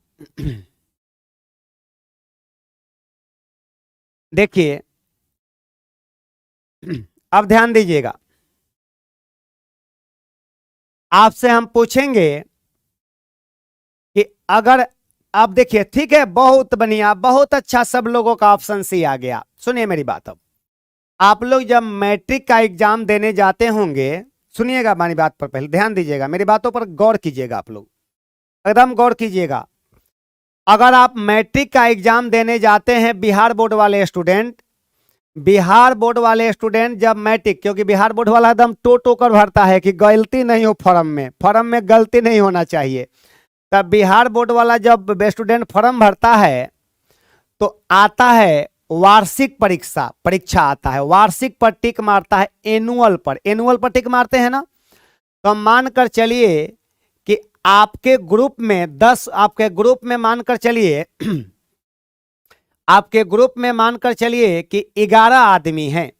देखिए अब ध्यान दीजिएगा, आपसे हम पूछेंगे कि अगर आप देखिए, ठीक है, बहुत बढ़िया, बहुत अच्छा, सब लोगों का ऑप्शन सी आ गया। सुनिए मेरी बात, अब आप लोग जब मैट्रिक का एग्जाम देने जाते होंगे, सुनिएगा हमारी बात पर, पहले ध्यान दीजिएगा, मेरी बातों पर गौर कीजिएगा, आप लोग एकदम गौर कीजिएगा। अगर आप मैट्रिक का एग्जाम देने जाते हैं, बिहार बोर्ड वाले स्टूडेंट, बिहार बोर्ड वाले स्टूडेंट जब मैट्रिक, क्योंकि बिहार बोर्ड वाला एकदम टो कर भरता है कि गलती नहीं हो, फॉर्म में गलती नहीं होना चाहिए। तब बिहार बोर्ड वाला जब स्टूडेंट फॉर्म भरता है तो आता है वार्षिक परीक्षा आता है, वार्षिक पर टिक मारता है, एनुअल पर टिक मारते हैं ना। तो मानकर चलिए कि आपके ग्रुप में 10, आपके ग्रुप में मानकर चलिए आपके ग्रुप में मानकर चलिए कि 11 आदमी हैं,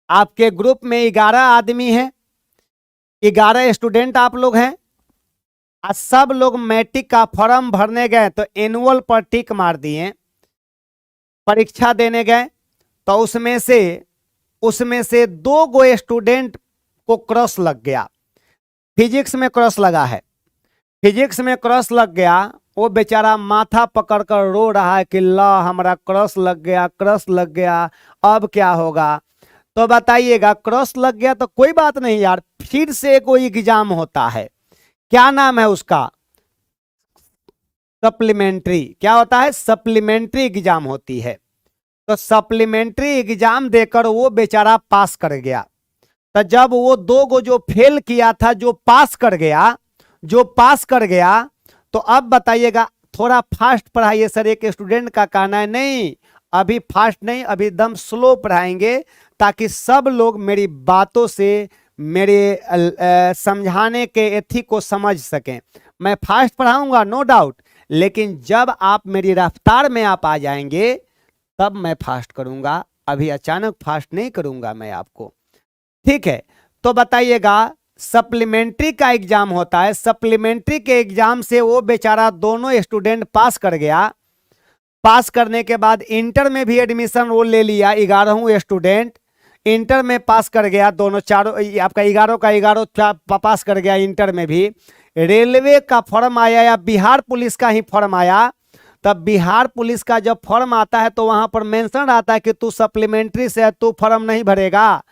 आपके ग्रुप में 11 आदमी हैं, 11 स्टूडेंट आप लोग हैं, और सब लोग मैट्रिक का फॉर्म भरने गए तो एनुअल पर टिक मार दिए, परीक्षा देने गए तो उसमें से 2 गो स्टूडेंट को क्रॉस लग गया, फिजिक्स में क्रॉस लगा है, फिजिक्स में क्रॉस लग गया। वो बेचारा माथा पकड़कर रो रहा है कि ला हमारा क्रॉस लग गया, अब क्या होगा। तो बताइएगा, क्रॉस लग गया तो कोई बात नहीं यार, फिर से कोई एग्जाम होता है, क्या नाम है उसका, सप्लीमेंट्री। क्या होता है, सप्लीमेंट्री एग्जाम होती है। तो सप्लीमेंट्री एग्जाम देकर वो बेचारा पास कर गया। तो जब वो 2 गो जो फेल किया था, जो पास कर गया, तो अब बताइएगा, थोड़ा फास्ट पढ़ाइए सर, एक स्टूडेंट का कहना है। नहीं, अभी फास्ट नहीं, अभी एकदम स्लो पढ़ाएंगे, ताकि सब लोग मेरी बातों से मेरे समझाने के एथिक को समझ सकें। मैं फास्ट पढ़ाऊंगा नो डाउट, लेकिन जब आप मेरी रफ्तार में आप आ जाएंगे तब मैं फास्ट करूंगा, अभी अचानक फास्ट नहीं करूंगा मैं आपको, ठीक है। तो बताइएगा, सप्लीमेंट्री का एग्जाम होता है, सप्लीमेंट्री के एग्जाम से वो बेचारा दोनों स्टूडेंट पास कर गया। पास करने के बाद इंटर में भी एडमिशन वो ले लिया, 11 स्टूडेंट इंटर में पास कर गया, दोनों चारों आपका 11 का 11 पास कर गया इंटर में भी। रेलवे का फॉर्म आया या बिहार पुलिस का ही फॉर्म आया, तब बिहार पुलिस का जब फॉर्म आता है तो वहां पर मेंशन आता है कि तू सप्लीमेंट्री से तू फॉर्म नहीं भरेगा,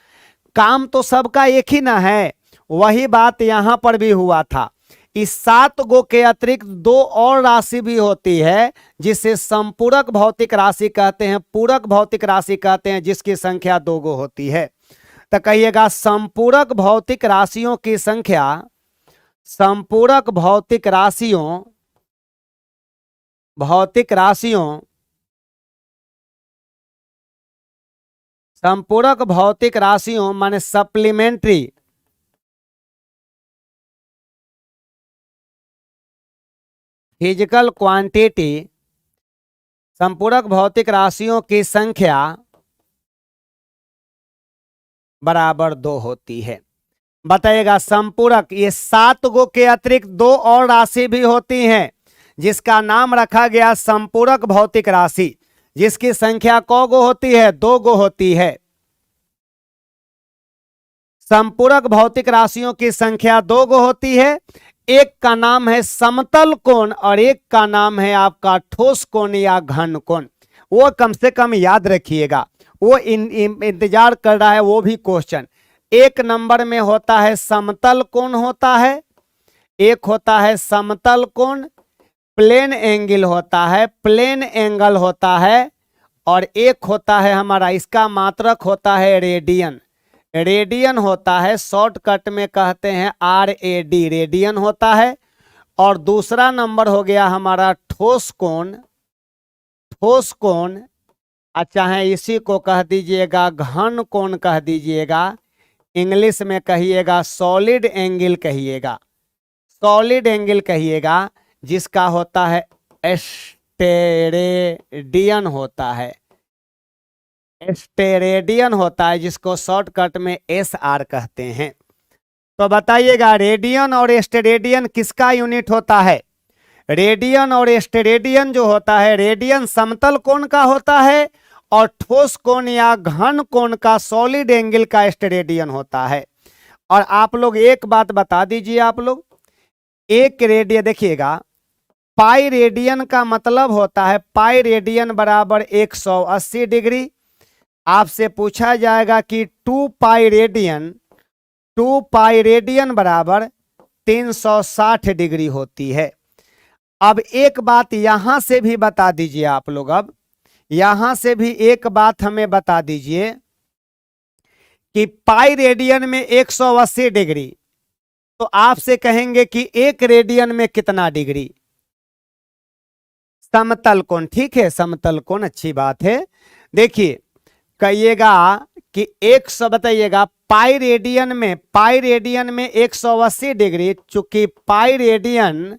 काम तो सबका एक ही ना है। वही बात यहां पर भी हुआ था। इस 7 गो के अतिरिक्त 2 और राशि भी होती है, जिसे संपूरक भौतिक राशि कहते हैं, पूरक भौतिक राशि कहते हैं, जिसकी संख्या 2 गो होती है। तो कहिएगा, संपूरक भौतिक राशियों की संख्या, संपूरक भौतिक राशियों संपूरक भौतिक राशियों माने सप्लीमेंट्री फिजिकल क्वांटिटी, संपूरक भौतिक राशियों की संख्या बराबर 2 होती है। बताइएगा, संपूरक, ये 7 गो के अतिरिक्त 2 और राशि भी होती हैं, जिसका नाम रखा गया संपूरक भौतिक राशि, जिसकी संख्या क गो होती है, 2 गो होती है। संपूरक भौतिक राशियों की संख्या 2 गो होती है। एक का नाम है समतल कोण और एक का नाम है आपका ठोस कोण या घन कोण। वो कम से कम याद रखिएगा, वो इंतजार कर रहा है वो भी क्वेश्चन। 1 नंबर में होता है समतल कोण होता है, एक होता है समतल कोण, प्लेन एंगल होता है, और एक होता है हमारा, इसका मात्रक होता है रेडियन होता है, शॉर्टकट में कहते हैं RAD, रेडियन होता है। और दूसरा नंबर हो गया हमारा ठोस कोण, चाहे इसी को कह दीजिएगा घन कोण कह दीजिएगा, इंग्लिश में कहिएगा सॉलिड एंगल कहिएगा, जिसका होता है स्टेरेडियन होता है, जिसको शॉर्टकट में SR कहते हैं। तो बताइएगा, रेडियन और स्टेरेडियन किसका यूनिट होता है? रेडियन और स्टेरेडियन जो होता है, रेडियन समतल कोण का होता है और ठोस कोण या घन कोण का, सॉलिड एंगल का स्टेरेडियन होता है। और आप लोग एक बात बता दीजिए, आप लोग एक रेडियन देखिएगा, पाई रेडियन का मतलब होता है पाई रेडियन बराबर 180 डिग्री। आपसे पूछा जाएगा कि 2 पाई रेडियन बराबर 360 डिग्री होती है। अब एक बात यहां से भी बता दीजिए आप लोग, अब यहां से भी एक बात हमें बता दीजिए कि पाई रेडियन में 180 डिग्री, तो आपसे कहेंगे कि एक रेडियन में कितना डिग्री? समतल कोण, ठीक है, समतल कोण, अच्छी बात है। देखिए कहिएगा कि 100 बताइएगा पाई रेडियन में 180 डिग्री, चूंकि पाई रेडियन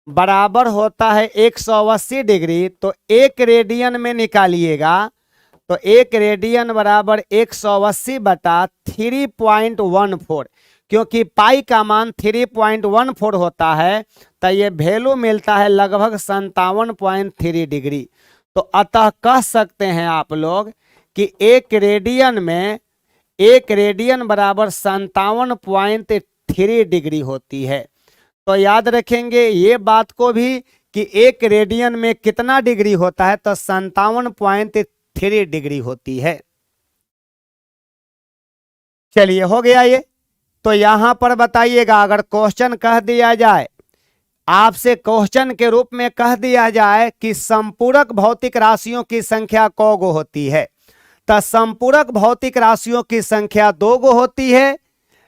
बराबर होता है 180 डिग्री, तो एक रेडियन में निकालिएगा, तो एक रेडियन बराबर 180 बटा 3.14, क्योंकि पाई का मान 3.14 होता है, तो ये वैल्यू मिलता है लगभग 57.3 डिग्री। तो अतः कह सकते हैं आप लोग कि एक रेडियन बराबर 57.3 डिग्री होती है। तो याद रखेंगे ये बात को भी कि एक रेडियन में कितना डिग्री होता है, तो 57.3 डिग्री होती है। चलिए हो गया ये। तो यहां पर बताइएगा, अगर क्वेश्चन कह दिया जाए, आपसे क्वेश्चन के रूप में कह दिया जाए कि संपूरक भौतिक राशियों की संख्या क गो होती है, तो संपूरक भौतिक राशियों की संख्या 2 गो होती है,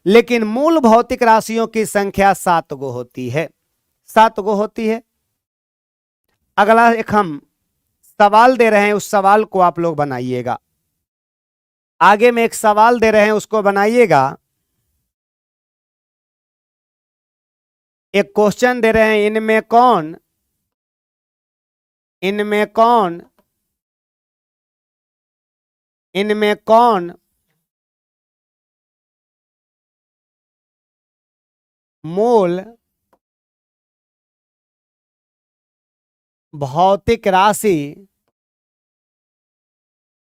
लेकिन मूल भौतिक राशियों की संख्या 7 गो होती है, 7 गो होती है। अगला एक हम सवाल दे रहे हैं, उस सवाल को आप लोग बनाइएगा। आगे में एक सवाल दे रहे हैं, उसको बनाइएगा। एक क्वेश्चन दे रहे हैं, इनमें कौन मूल भौतिक राशि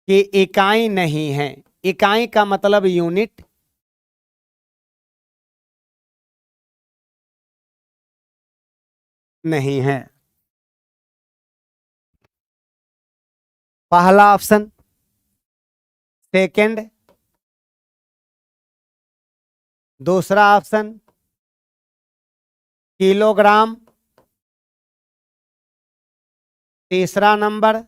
की इकाई नहीं है? इकाई का मतलब यूनिट नहीं है। पहला ऑप्शन, सेकंड, दूसरा ऑप्शन किलोग्राम, तीसरा नंबर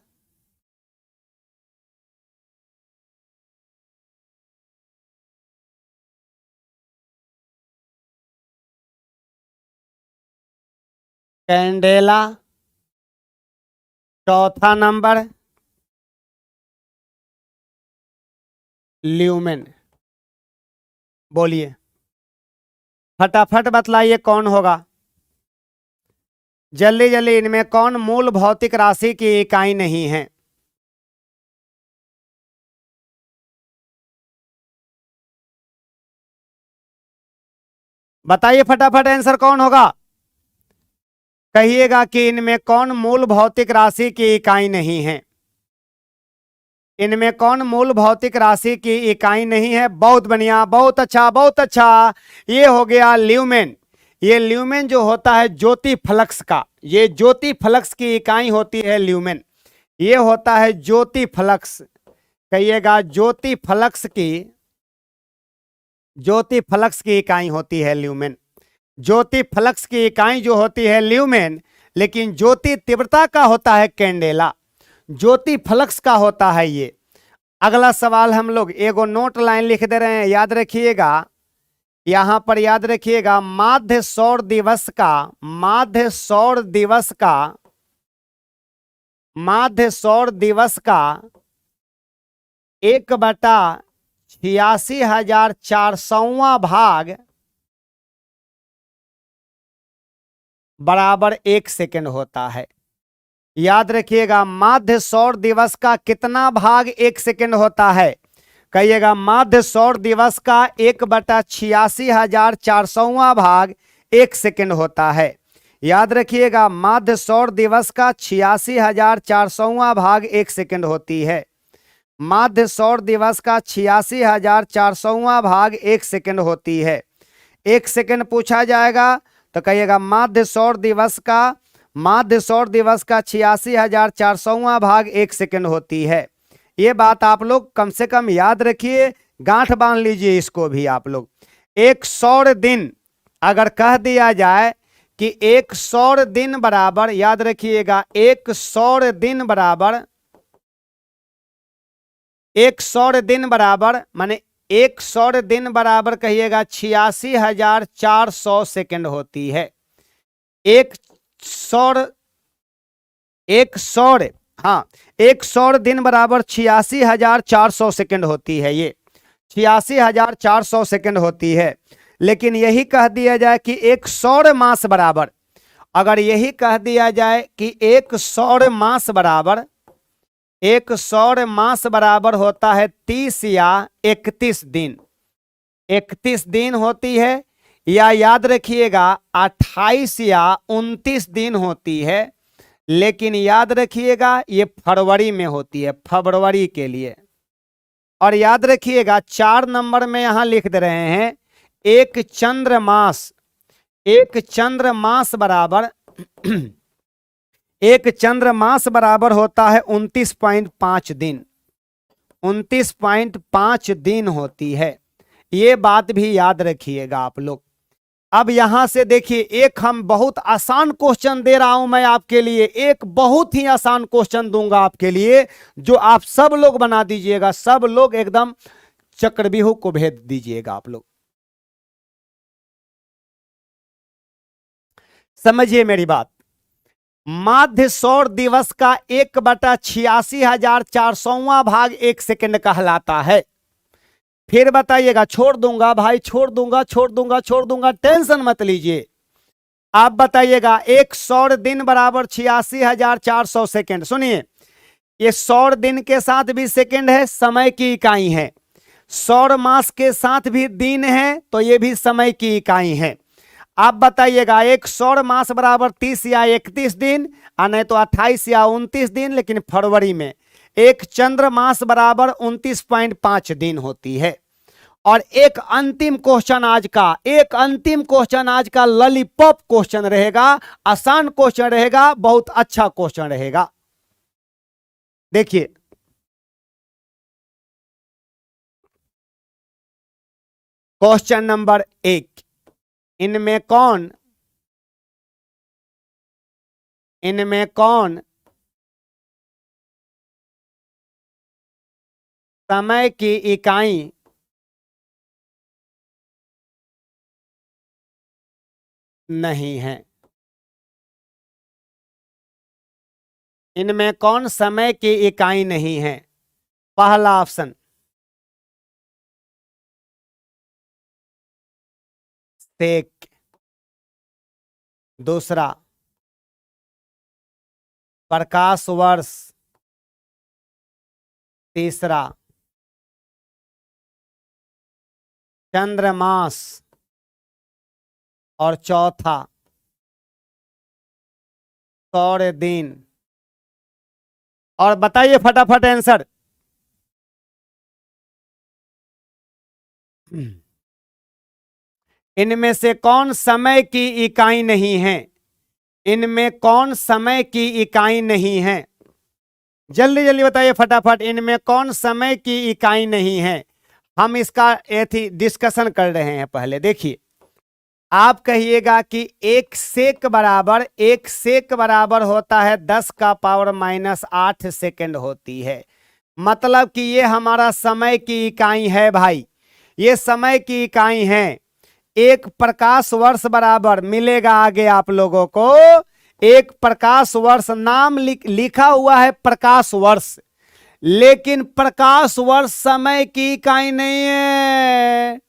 कैंडेला, चौथा नंबर ल्यूमेन। बोलिए फटाफट बतलाइए कौन होगा, जल्दी जल्दी। इनमें कौन मूल भौतिक राशि की इकाई नहीं है? बताइए फटाफट आंसर कौन होगा। कहिएगा कि इनमें कौन मूल भौतिक राशि की इकाई नहीं है? इनमें कौन मूल भौतिक राशि की इकाई नहीं है? बहुत बढ़िया, बहुत अच्छा, बहुत अच्छा। ये हो गया ल्यूमेन। ये ल्यूमेन जो होता है ज्योति फ्लक्स का, ये ज्योति फ्लक्स की इकाई होती है ल्यूमेन। ये होता है ज्योति फ्लक्स, कहिएगा ज्योति फ्लक्स की इकाई होती है ल्यूमेन। ज्योति फ्लक्स की इकाई जो होती है ल्यूमेन, लेकिन ज्योति तीव्रता का होता है कैंडेला। ज्योति फ्लक्स का होता है ये। अगला सवाल हम लोग एगो नोट लाइन लिख दे रहे हैं, याद रखिएगा। यहां पर याद रखिएगा, माध्य सौर दिवस का 1/86,400वां भाग बराबर 1 सेकेंड होता है। याद रखिएगा, माध्य सौर दिवस का कितना भाग 1 सेकेंड होता है? कहिएगा माध्य सौर दिवस का 1/86,400वां भाग 1 सेकेंड होता है। याद रखिएगा, माध्य सौर दिवस का 86,400वां भाग 1 सेकेंड होती है। माध्य सौर दिवस का 86,400वां भाग 1 सेकंड होती है। 1 सेकंड पूछा जाएगा तो कहिएगा माध्य सौर दिवस का 86,400वां भाग 1 सेकंड होती है। ये बात आप लोग कम से कम याद रखिए, गांठ बांध लीजिए इसको भी आप लोग। एक सौर दिन अगर कह दिया जाए कि एक सौर दिन बराबर, याद रखिएगा, एक सौर दिन बराबर माने एक सौर दिन बराबर कहिएगा 86,400 सेकंड होती है। एक सौर दिन बराबर 86,400 सेकंड होती है। ये 86,400 सेकंड होती है। लेकिन यही कह दिया जाए कि एक सौर मास बराबर, अगर यही कह दिया जाए कि एक सौर मास बराबर होता है 30 या 31 दिन, 31 दिन होती है, या याद रखिएगा 28 या 29 दिन होती है। लेकिन याद रखिएगा ये फरवरी में होती है, फरवरी के लिए। और याद रखिएगा 4 नंबर में यहां लिख दे रहे हैं एक चंद्रमास बराबर एक चंद्रमास बराबर होता है 29.5 दिन, 29.5 दिन होती है। ये बात भी याद रखिएगा आप लोग। अब यहां से देखिए, एक हम बहुत आसान क्वेश्चन दे रहा हूं मैं आपके लिए, एक बहुत ही आसान क्वेश्चन दूंगा आपके लिए जो आप सब लोग बना दीजिएगा, सब लोग एकदम चक्रव्यूह को भेद दीजिएगा आप लोग। समझिए मेरी बात। माध्य सौर दिवस का 1/86,400वां भाग 1 सेकंड कहलाता है। फिर बताइएगा, छोड़ दूंगा भाई, छोड़ दूंगा, टेंशन मत लीजिए। आप बताइएगा एक सौर दिन बराबर 86,400 सेकंड। सुनिए, ये सौर दिन के साथ भी सेकंड है, समय की इकाई है। सौर मास के साथ भी दिन है, तो ये भी समय की इकाई है। आप बताइएगा एक सौर मास बराबर 30 या 31 दिन, नहीं तो 28 या 29 दिन, लेकिन फरवरी में। एक चंद्र मास बराबर 29.5 दिन होती है। और एक अंतिम क्वेश्चन आज का लॉलीपॉप क्वेश्चन रहेगा, आसान क्वेश्चन रहेगा, बहुत अच्छा क्वेश्चन रहेगा। देखिए, क्वेश्चन नंबर 1, इनमें कौन समय की इकाई नहीं है? इनमें कौन समय की इकाई नहीं है? पहला ऑप्शन सेक, दूसरा प्रकाश वर्ष, तीसरा चंद्रमास, और चौथा सौर दिन। और बताइए फटाफट आंसर। इनमें से कौन समय की इकाई नहीं है? इनमें कौन समय की इकाई नहीं है? जल्दी जल्दी बताइए फटाफट, इनमें कौन समय की इकाई नहीं है? हम इसका डिस्कशन कर रहे हैं। पहले देखिए, आप कहिएगा कि एक सेक बराबर होता है 10 का पावर -8 सेकंड होती है। मतलब कि ये हमारा समय की इकाई है भाई, ये समय की इकाई है। एक प्रकाश वर्ष बराबर मिलेगा आगे आप लोगों को, एक प्रकाश वर्ष नाम लिखा हुआ है प्रकाश वर्ष, लेकिन प्रकाश वर्ष समय की इकाई नहीं है।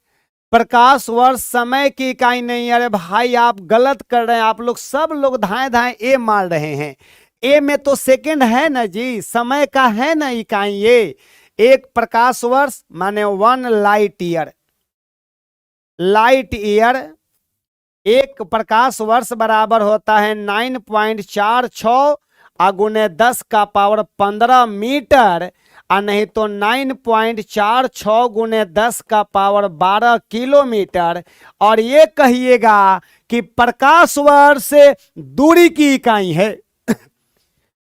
प्रकाश वर्ष समय की इकाई नहीं है। अरे भाई आप गलत कर रहे हैं, आप लोग सब लोग धाए ए मार रहे हैं। ए में तो सेकंड है ना जी, समय का है ना इकाई ये। एक प्रकाश वर्ष माने 1 लाइट ईयर, एक प्रकाश वर्ष बराबर होता है 9.46 × 10 का पावर 15 मीटर। और नहीं तो 9.46 गुने 10 का पावर 12 किलोमीटर। और ये कहिएगा कि प्रकाश वर्ष दूरी की इकाई है।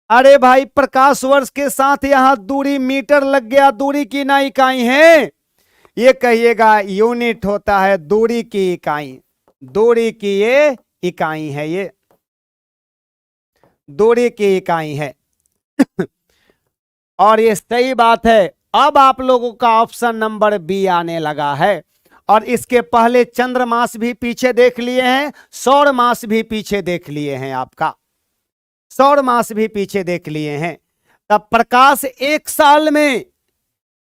अरे भाई, प्रकाश वर्ष के साथ यहां दूरी मीटर लग गया, दूरी की ना इकाई है। ये कहिएगा यूनिट होता है, दूरी की इकाई, दूरी की ये इकाई है, ये दूरी की इकाई है। और ये सही बात है। अब आप लोगों का ऑप्शन नंबर बी आने लगा है। और इसके पहले चंद्रमास भी पीछे देख लिए हैं, सौर मास भी पीछे देख लिए हैं, आपका सौर मास भी पीछे देख लिए हैं। तब प्रकाश एक साल में,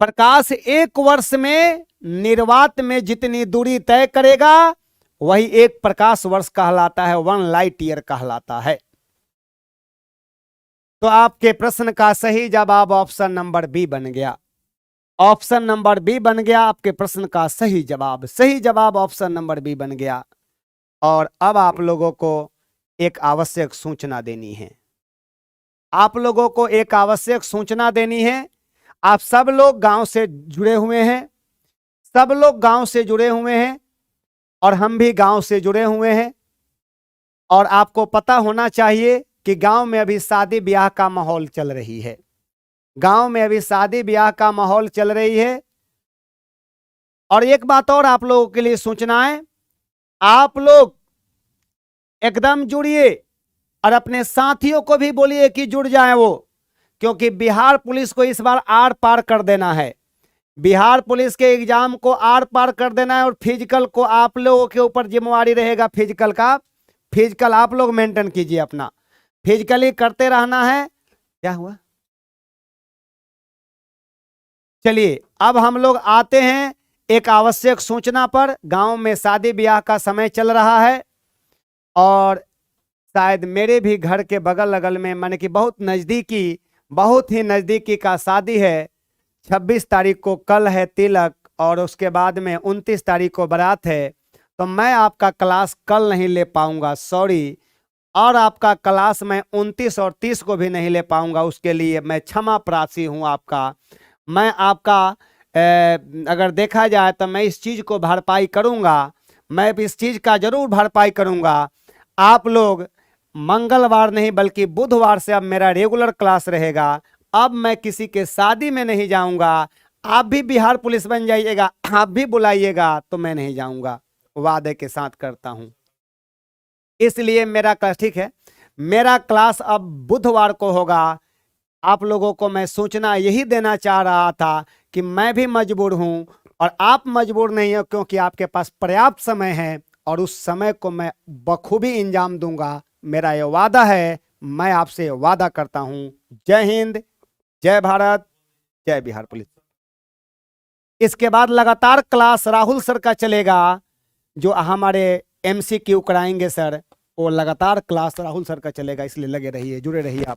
प्रकाश एक वर्ष में निर्वात में जितनी दूरी तय करेगा वही एक प्रकाश वर्ष कहलाता है, 1 लाइट ईयर कहलाता है। तो आपके प्रश्न का सही जवाब ऑप्शन नंबर बी बन गया। ऑप्शन नंबर बी बन गया आपके प्रश्न का सही जवाब। सही जवाब ऑप्शन नंबर बी बन गया। और अब आप लोगों को एक आवश्यक सूचना देनी है। आप लोगों को एक आवश्यक सूचना देनी है। आप सब लोग गांव से जुड़े हुए हैं, सब लोग गांव से जुड़े हुए हैं और हम भी गांव से जुड़े हुए हैं। और आपको पता होना चाहिए कि गांव में अभी शादी ब्याह का माहौल चल रही है, गांव में अभी शादी ब्याह का माहौल चल रही है। और एक बात और आप लोगों के लिए सूचना है, आप लोग एकदम जुड़िए और अपने साथियों को भी बोलिए कि जुड़ जाएं वो, क्योंकि बिहार पुलिस को इस बार आर पार कर देना है। बिहार पुलिस के एग्जाम को आर पार कर देना है। और फिजिकल को आप लोगों के ऊपर जिम्मेवारी रहेगा, फिजिकल का, फिजिकल आप लोग मेंटेन कीजिए, अपना फिजिकली करते रहना है। क्या हुआ? चलिए अब हम लोग आते हैं एक आवश्यक सूचना पर। गांव में शादी ब्याह का समय चल रहा है और शायद मेरे भी घर के बगल अगल में, माने कि बहुत नजदीकी, बहुत ही नजदीकी का शादी है। 26 तारीख को कल है तिलक और उसके बाद में 29 तारीख को बारात है। तो मैं आपका क्लास कल नहीं ले पाऊंगा, सॉरी। और आपका क्लास मैं 29 और 30 को भी नहीं ले पाऊंगा, उसके लिए मैं क्षमा प्रार्थी हूं आपका। मैं आपका अगर देखा जाए तो मैं इस चीज़ को भरपाई करूंगा, मैं इस चीज़ का जरूर भरपाई करूंगा। आप लोग मंगलवार नहीं बल्कि बुधवार से अब मेरा रेगुलर क्लास रहेगा। अब मैं किसी के शादी में नहीं जाऊंगा। आप भी बिहार पुलिस बन जाइएगा, आप भी बुलाइएगा तो मैं नहीं जाऊंगा, वादे के साथ करता हूं। इसलिए मेरा क्लास, ठीक है, मेरा क्लास अब बुधवार को होगा। आप लोगों को मैं सूचना यही देना चाह रहा था कि मैं भी मजबूर हूं और आप मजबूर नहीं हो, क्योंकि आपके पास पर्याप्त समय है और उस समय को मैं बखूबी इंजाम दूंगा। मेरा ये वादा है, मैं आपसे वादा करता हूं। जय हिंद, जय भारत, जय बिहार पुलिस। इसके बाद लगातार क्लास राहुल सर का चलेगा, जो हमारे MCQ कराएंगे सर, वो लगातार क्लास राहुल सर का चलेगा। इसलिए लगे रहिए, जुड़े रहिए आप।